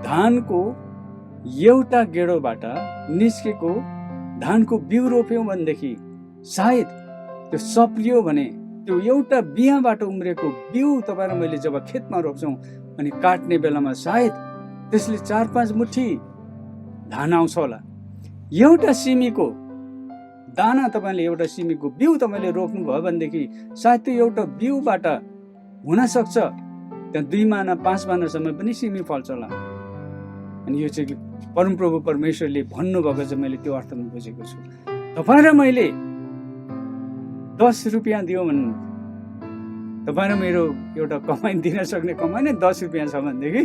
धानको एउटा गेडोबाट निस्केको धानको बिउ रोप्यौँ भनेदेखि सायद त्यो सप्रियो भने त्यो एउटा बिहाबाट उम्रेको बिउ तपाईँ र मैले जब खेतमा रोप्छौँ अनि काट्ने बेलामा सायद त्यसले 4-5 मुठी धान आउँछ होला। एउटा सिमीको दाना तपाईँले, एउटा सिमीको बिउ तपाईँले रोप्नु भयो भनेदेखि सायद त्यो एउटा बिउबाट हुनसक्छ त्यहाँ 2 महिना 5 महिनासम्म पनि सिमी फल्छ होला। अनि यो चाहिँ परमप्रभु परमेश्वरले भन्नुभएको चाहिँ मैले त्यो अर्थमा बुझेको छु। तपाईँ र मैले 10 रुपियाँ दियो भने, तपाईँ र मेरो एउटा कमाइ दिन सक्ने कमाइ नै 10 रुपियाँ छ भनेदेखि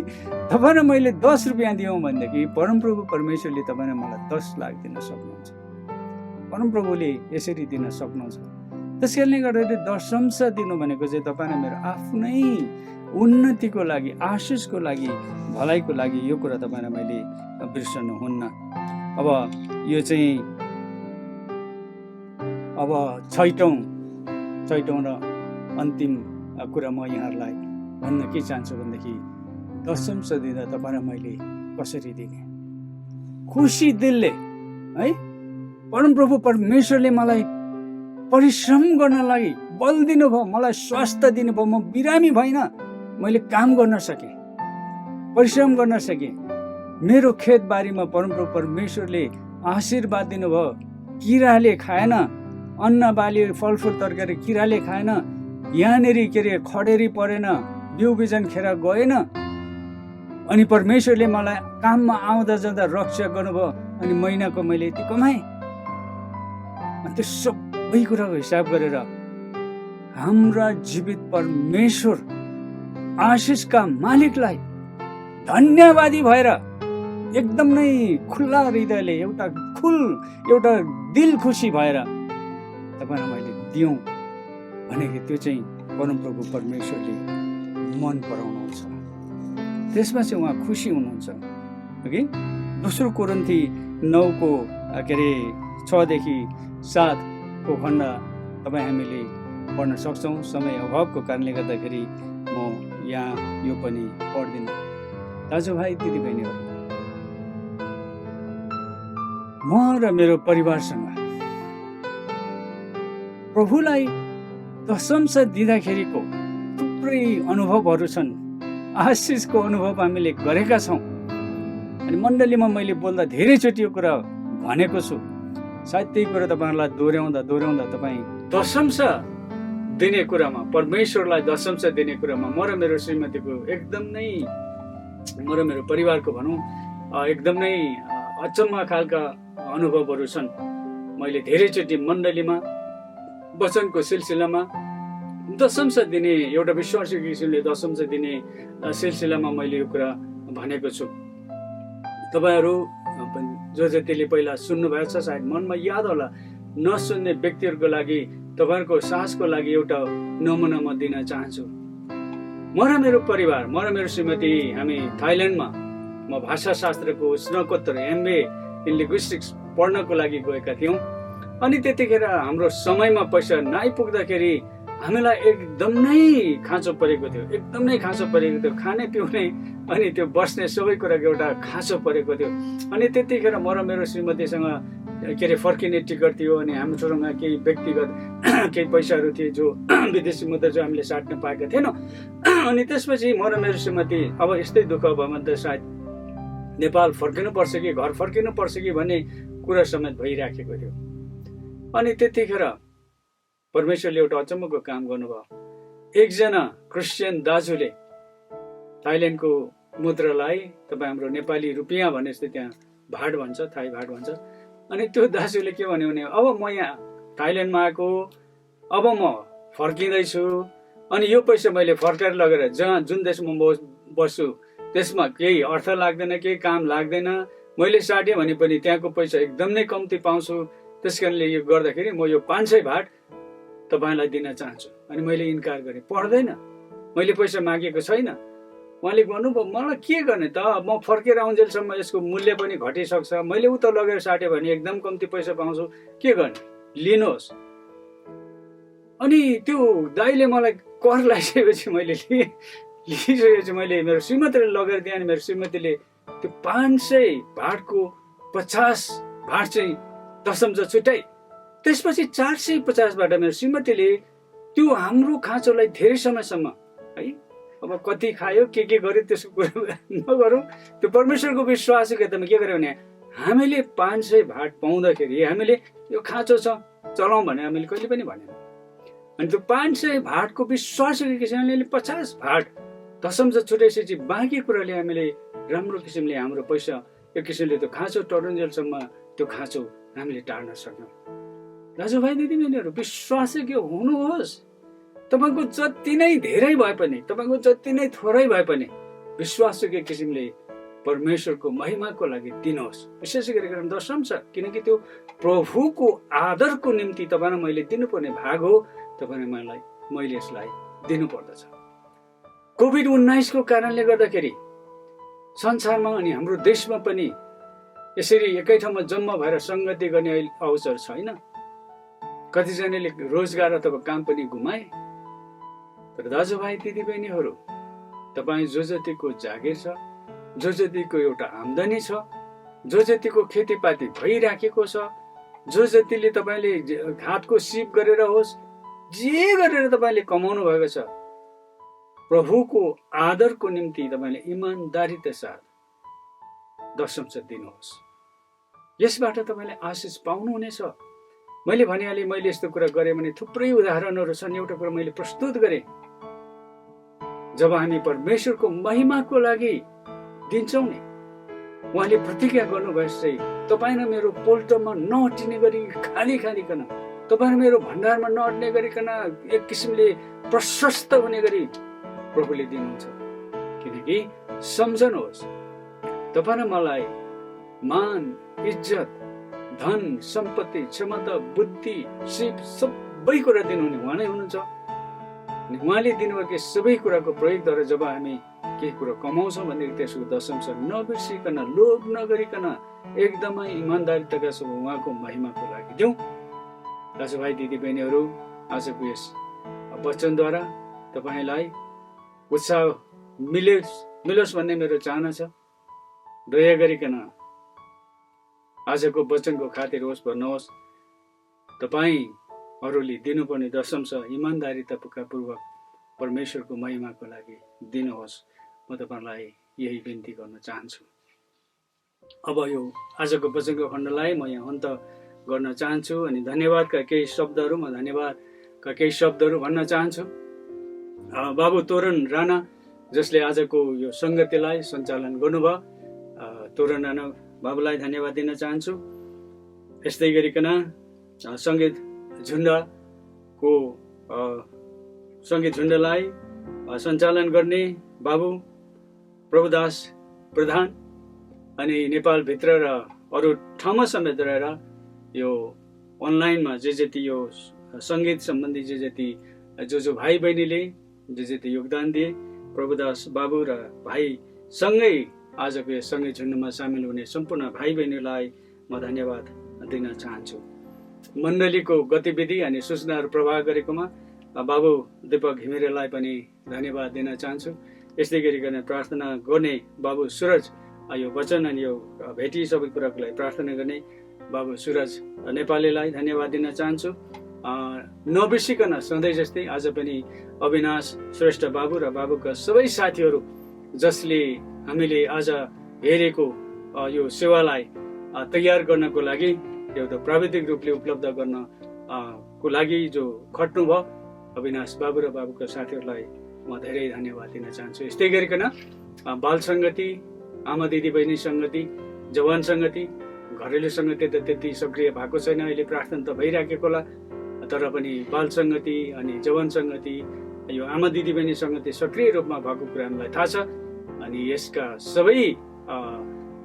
तपाईँ र मैले 10 रुपियाँ दियौँ भनेदेखि परमप्रभु परमेश्वरले तपाईँ र मलाई 10 लाख दिन सक्नुहुन्छ। परमप्रभुले यसरी दिन सक्नुहुन्छ। त्यसकारणले गर्दाखेरि दशंश दिनु भनेको चाहिँ तपाईँ र मेरो आफ्नै उन्नतिको लागि, आशिषको लागि, भलाइको लागि यो कुरा तपाईँ र मैले बिर्सनुहुन्न। अब यो चाहिँ अब छैटौँ र अन्तिम कुरा म यहाँहरूलाई भन्न के चाहन्छु भनेदेखि दशंश दिँदा तपाईँ र मैले कसरी दिने, खुसी दिलले है। परमप्रभु परमेश्वरले मलाई परिश्रम गर्न लागि बल दिनुभयो, मलाई स्वास्थ्य दिनुभयो, म बिरामी भइन, मैले काम गर्न सकेँ, परिश्रम गर्न सकेँ। मेरो खेतबारीमा परमप्रभु परमेश्वरले आशीर्वाद दिनुभयो, किराले खाएन, अन्न बाली फलफुल तरकारी किराले खाएन, यहाँनिर खडेरी परेन, बिउ बिजन खेर गएन। अनि परमेश्वरले मलाई काममा आउँदा जाँदा रक्षा गर्नुभयो अनि महिनाको मैले यति कमाएँ। त्यो सबै कुराको हिसाब गरेर हाम्रा जीवित परमेश्वर आशिषका मालिकलाई धन्यवादी भएर एकदम नै खुल्ला हृदयले एउटा दिल खुसी भएर तपाईँ मैले दिउँ भनेको त्यो चाहिँ परमप्रभु परमेश्वरले मन पराउनुहुन्छ। त्यसमा चाहिँ उहाँ खुसी हुनुहुन्छ। ओके, 2 कोरिन्थी 9:6-7 खण्ड तपाईँ हामीले पढ्न सक्छौँ। समय अभावको कारणले गर्दाखेरि म यहाँ यो पनि पढ्दिनँ। दाजुभाइ दिदीबहिनीहरू, म र मेरो परिवारसँग प्रभुलाई दशंश दिँदाखेरिको थुप्रै अनुभवहरू छन्, आशिषको अनुभव हामीले गरेका छौँ। अनि मण्डलीमा मैले बोल्दा धेरैचोटि यो कुरा भनेको छु। सायद त्यही कुरा तपाईँहरूलाई दोहोऱ्याउँदा तपाईँ दशंश दिने कुरामा, परमेश्वरलाई दशंश दिने कुरामा म र मेरो श्रीमतीको एकदम नै, म र मेरो परिवारको भनौँ एकदम नै अचम्म खालका अनुभवहरू छन्। मैले धेरैचोटि मण्डलीमा वचनको सिलसिलामा दशंश दिने, एउटा विश्वासी किसिमले दशंश दिने सिलसिलामा मैले यो कुरा भनेको छु। तपाईँहरू जो जतिले पहिला सुन्नुभएको छ सायद मनमा याद होला, नसुन्ने व्यक्तिहरूको लागि तपाईँहरूको साहसको लागि एउटा नमुना म दिन चाहन्छु। म र मेरो परिवार, म र मेरो श्रीमती हामी थाइल्यान्डमा म भाषाशास्त्रको स्नातकोत्तर MA इन लिङ्ग्विस्टिक्स पढ्नको लागि गएका थियौँ। अनि त्यतिखेर हाम्रो समयमा पैसा नआइपुग्दाखेरि हामीलाई एकदम नै खाँचो परेको थियो, एकदम नै खाँचो परेको थियो। खाने पिउने अनि त्यो बस्ने सबै कुराको एउटा खाँचो परेको थियो। अनि त्यतिखेर म र मेरो श्रीमतीसँग फर्किने टिकट थियो अनि हामीसँग केही व्यक्तिगत केही पैसाहरू थिए जो विदेशी मुद्रा जो हामीले साट्न पाएका थिएनौँ। अनि त्यसपछि म र मेरो श्रीमती अब यस्तै दुःख भयो भने त सायद नेपाल फर्किनुपर्छ कि घर फर्किनुपर्छ कि भन्ने कुरा समेत भइराखेको थियो। अनि त्यतिखेर परमेश्वरले एउटा अचम्मको काम गर्नुभयो। एकजना क्रिस्चियन दाजुले थाइल्यान्डको मुद्रालाई, तपाईँ हाम्रो नेपाली रुपियाँ भने जस्तै त्यहाँ भाट भन्छ, थाई भाट भन्छ। अनि त्यो दाजुले के भन्यो भने अब म यहाँ थाइल्यान्डमा आएको, अब म फर्किँदैछु, अनि यो पैसा मैले फर्काएर लगेर जुन देशमा म बस्छु त्यसमा केही अर्थ लाग्दैन, केही काम लाग्दैन, मैले साटेँ भने पनि त्यहाँको पैसा एकदम नै कम्ती पाउँछु, त्यस कारणले यो गर्दाखेरि म यो 500 भाट तपाईँलाई दिन चाहन्छु। अनि मैले इन्कार गरेँ, पर्दैन, मैले पैसा मागेको छैन। उहाँले भन्नुभयो मलाई के गर्ने त, म फर्केर आउन्जेलसम्म यसको मूल्य पनि घटिसक्छ, मैले उता लगेर साटेँ भने एकदम कम्ती पैसा पाउँछु, के गर्ने, लिनुहोस्। अनि त्यो दाइले मलाई कर लगाइसकेपछि मैले लिइसकेपछि मैले मेरो श्रीमतीले लगेर दिएँ। अनि मेरो श्रीमतीले त्यो 500 भाटको 50 भाट चाहिँ दशमज छुट्याइ। त्यसपछि 450बाट मेरो श्रीमतीले त्यो हाम्रो खाँचोलाई धेरै समयसम्म है, अब कति खायो के गर्यो त्यसको कुरा नगरौँ, त्यो परमेश्वरको विश्वासको खेतमा के गर्यो भने हामीले 500 भाट पाउँदाखेरि हामीले यो खाँचो छ चलाउँ भने हामीले कहिले पनि भनेन। अनि त्यो 500 भाटको विश्वासको किसिमले 50 भाट दशमज छुट्याइसकेपछि बाँकी कुराले हामीले राम्रो किसिमले हाम्रो पैसा एक किसिमले त्यो खाँचो टरुन्जेलसम्म त्यो खाँचो हामीले टार्न सक्यौँ। दाजुभाइ दिदीबहिनीहरू, विश्वासयोग्य हुनुहोस्। तपाईँको जति नै धेरै भए पनि, तपाईँको जति नै थोरै भए पनि विश्वासयोग्य किसिमले परमेश्वरको महिमाको लागि दिनुहोस्। विशेष गरेर दशम छ, किनकि त्यो प्रभुको आदरको निम्ति तपाईँ र मैले दिनुपर्ने भाग हो। तपाईँ र मैले यसलाई दिनुपर्दछ। कोभिड-19 को कारणले गर्दाखेरि संसारमा अनि हाम्रो देशमा पनि यसरी एकै ठाउँमा जम्मा भएर संगति गर्ने अवसर छैन। कतिजनाले रोजगार अथवा काम पनि गुमाए। तर दाजुभाइ दिदीबहिनीहरू, तपाईँ जो जतिको जागिर छ, जो जतिको एउटा आम्दानी छ, जो जतिको खेतीपाती भइराखेको छ, जो जतिले तपाईँले हातको सिप गरेर होस्, जे गरेर तपाईँले कमाउनु भएको छ, प्रभुको आदरको निम्ति तपाईँले इमानदारीका साथ दशम दिनुहोस्। यसबाट तपाईँले आशिष पाउनुहुनेछ। मैले भनिहालेँ, मैले यस्तो कुरा गरेँ भने थुप्रै उदाहरणहरू छन्। एउटा कुरा मैले प्रस्तुत गरेँ, जब हामी परमेश्वरको महिमाको लागि दिन्छौँ नि, उहाँले प्रतिज्ञा गर्नुभयो जस्तै तपाईँ र मेरो पोल्टोमा नहटिने गरी खाली खालीकन, तपाईँ र मेरो भण्डारमा नहट्ने गरिकन एक किसिमले प्रशस्त हुने गरी प्रभुले दिनुहुन्छ। किनकि सम्झनुहोस्, तपाईँ र मलाई मान, इज्जत, धन, सम्पत्ति, क्षमता, बुद्धि, सिप सबै कुरा दिनुहुने उहाँ नै हुनुहुन्छ। अनि उहाँले दिनुभएको सबै कुराको प्रयोगद्वारा जब हामी केही कुरो कमाउँछौँ भने त्यसको दशंश नबिर्सिकन, लोभ नगरिकन एकदमै इमानदारीका साथ उहाँको महिमाको लागि दिउँ। दाजुभाइ दिदीबहिनीहरू, आजको यस वचनद्वारा तपाईँलाई उत्साह मिलोस् भन्ने मेरो चाहना छ। दया गरिकन आजको वचनको खातिर होस् भन्नुहोस्, तपाईँहरूले दिनुपर्ने दशंश इमानदारीतापूर्वक परमेश्वरको महिमाको लागि दिनुहोस्। म तपाईँलाई यही बिन्ती गर्न चाहन्छु। अब यो आजको वचनको खण्डलाई म यहाँ अन्त गर्न चाहन्छु अनि धन्यवादका केही शब्दहरू भन्न चाहन्छु। बाबु तोरण राणा जसले आजको यो संगतिलाई सञ्चालन गर्नुभयो, तोरण राणा बाबुलाई धन्यवाद दिन चाहन्छु। यस्तै गरिकन सङ्गीत झुन्डलाई सञ्चालन गर्ने बाबु प्रभुदास प्रधान अनि नेपालभित्र र अरू ठाउँमा समेत रहेर यो अनलाइनमा जे जति यो सङ्गीत सम्बन्धी जे जति जो भाइ बहिनीले जे जति योगदान दिए, प्रभुदास बाबु र भाइ सँगै आजको यो सँगै झुन्डमा सामेल हुने सम्पूर्ण भाइ बहिनीलाई म धन्यवाद दिन चाहन्छु। मण्डलीको गतिविधि अनि सूचनाहरू प्रवाह गरेकोमा बाबु दीपक घिमिरेलाई पनि धन्यवाद दिन चाहन्छु। यस्तै गरिकन प्रार्थना गर्ने बाबु सुरज, यो वचन अनि यो भेटी सबै कुराको लागि प्रार्थना गर्ने बाबु सुरज नेपालीलाई धन्यवाद दिन चाहन्छु। नबिर्सिकन सधैँ जस्तै आज पनि अविनाश श्रेष्ठ बाबु र बाबुका सबै साथीहरू जसले हामीले आज हेरेको यो सेवालाई तयार गर्नको लागि एउटा प्राविधिक रूपले उपलब्ध गर्न को लागि जो खट्नुभयो, अविनाश बाबु र बाबुका साथीहरूलाई म धेरै धन्यवाद दिन चाहन्छु। यस्तै गरिकन बाल सङ्गति, आमा दिदी बहिनी सङ्गति, जवान सङ्गति, घरेलु सङ्गति त त्यति सक्रिय भएको छैन, अहिले प्रार्थना त भइराखेको होला, तर पनि बाल सङ्गति अनि जवान सङ्गति, यो आमा दिदी बहिनी सङ्गति सक्रिय रूपमा भएको कुरा हामीलाई थाहा छ। अनि यसका सबै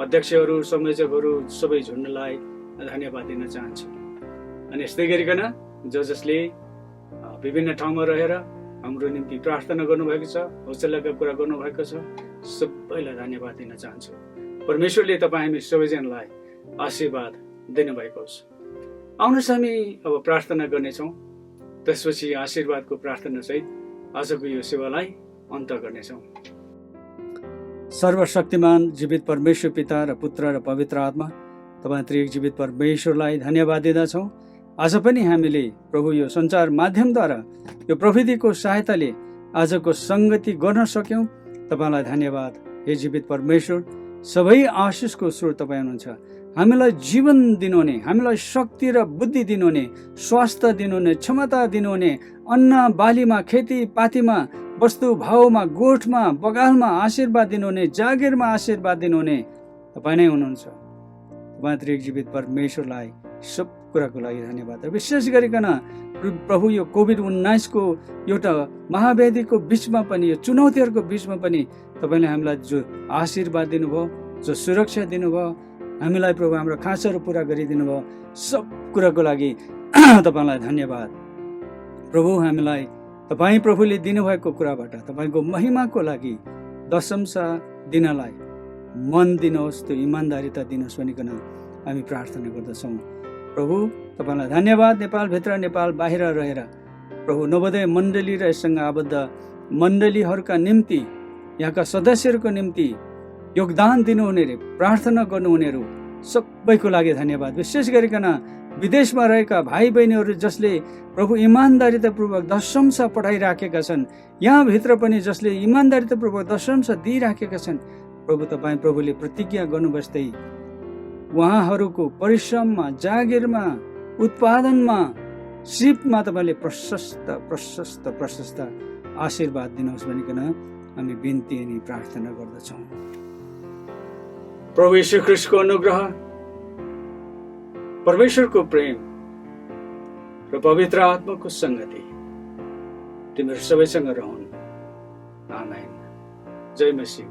अध्यक्षहरू, संयोजकहरू सबै झुन्डलाई धन्यवाद दिन चाहन्छु। अनि यस्तै गरिकन जसले विभिन्न ठाउँमा रहेर हाम्रो निम्ति प्रार्थना गर्नुभएको छ, हौसलाका कुरा गर्नुभएको छ, सबैलाई धन्यवाद दिन चाहन्छु। परमेश्वरले तपाईँ हामी सबैजनालाई आशीर्वाद दिनुभएको होस्। आउनुहोस् हामी अब प्रार्थना गर्नेछौँ, त्यसपछि आशीर्वादको प्रार्थनासहित आजको यो सेवालाई अन्त गर्नेछौँ। सर्वशक्तिमान जीवित परमेश्वर पिता र पुत्र र पवित्र आत्मा, तपाईँ त्रिएक जीवित परमेश्वरलाई धन्यवाद दिँदछौँ। आज पनि हामीले प्रभु यो सञ्चार माध्यमद्वारा यो प्रविधिको सहायताले आजको सङ्गति गर्न सक्यौँ। तपाईँलाई धन्यवाद हे जीवित परमेश्वर। सबै आशिषको स्रोत तपाईँ हुनुहुन्छ। हामीलाई जीवन दिनुहुने, हामीलाई शक्ति र बुद्धि दिनुहुने, स्वास्थ्य दिनुहुने, क्षमता दिनुहुने, अन्न बालीमा, खेतीपातीमा, वस्तु भाउमा, गोठमा, बगालमा आशीर्वाद दिनुहुने, जागिरमा आशीर्वाद दिनुहुने तपाईँ नै हुनुहुन्छ। तपाईँ त्रिएक जीवित परमेश्वरलाई सब कुराको लागि धन्यवाद। विशेष गरिकन प्रभु यो कोभिड-19 को एउटा महाव्याधिको बिचमा पनि, यो चुनौतीहरूको बिचमा पनि तपाईँले हामीलाई जो आशीर्वाद दिनुभयो, जो सुरक्षा दिनुभयो, हामीलाई प्रभु हाम्रो खाँचोहरू पुरा गरिदिनु भयो, सब कुराको लागि तपाईँलाई धन्यवाद। प्रभु हामीलाई तपाईँ प्रभुले दिनुभएको कुराबाट तपाईँको महिमाको लागि दशंशा दिनलाई मन दिनुहोस्, त्यो इमान्दारिता दिनुहोस् भनिकन हामी प्रार्थना गर्दछौँ। प्रभु तपाईँलाई धन्यवाद। नेपालभित्र नेपाल बाहिर रहेर प्रभु नवोदय मण्डली र यससँग आबद्ध मण्डलीहरूका निम्ति, यहाँका सदस्यहरूको निम्ति योगदान दिनुहुनेहरू, प्रार्थना गर्नुहुनेहरू सबैको लागि धन्यवाद। विशेष गरिकन विदेशमा रहेका भाइ बहिनीहरू जसले प्रभु इमान्दारितापूर्वक दशंशा पठाइराखेका छन्, यहाँभित्र पनि जसले इमान्दारितापूर्वक दशंशा दिइराखेका छन्, प्रभु तपाईँ प्रभुले प्रतिज्ञा गर्नुभएस्तै उहाँहरूको परिश्रममा, जागिरमा, उत्पादनमा, सिपमा तपाईँले प्रशस्त प्रशस्त प्रशस्त आशीर्वाद दिनुहोस् भनिकन हामी बिन्ती अनि प्रार्थना गर्दछौँ। प्रभु यीशु ख्रीष्टको अनुग्रह, परमेश्वरको प्रेम र पवित्र आत्माको संगति तिमीहरू सबैसँग रहन्। आमेन। जय मसीह।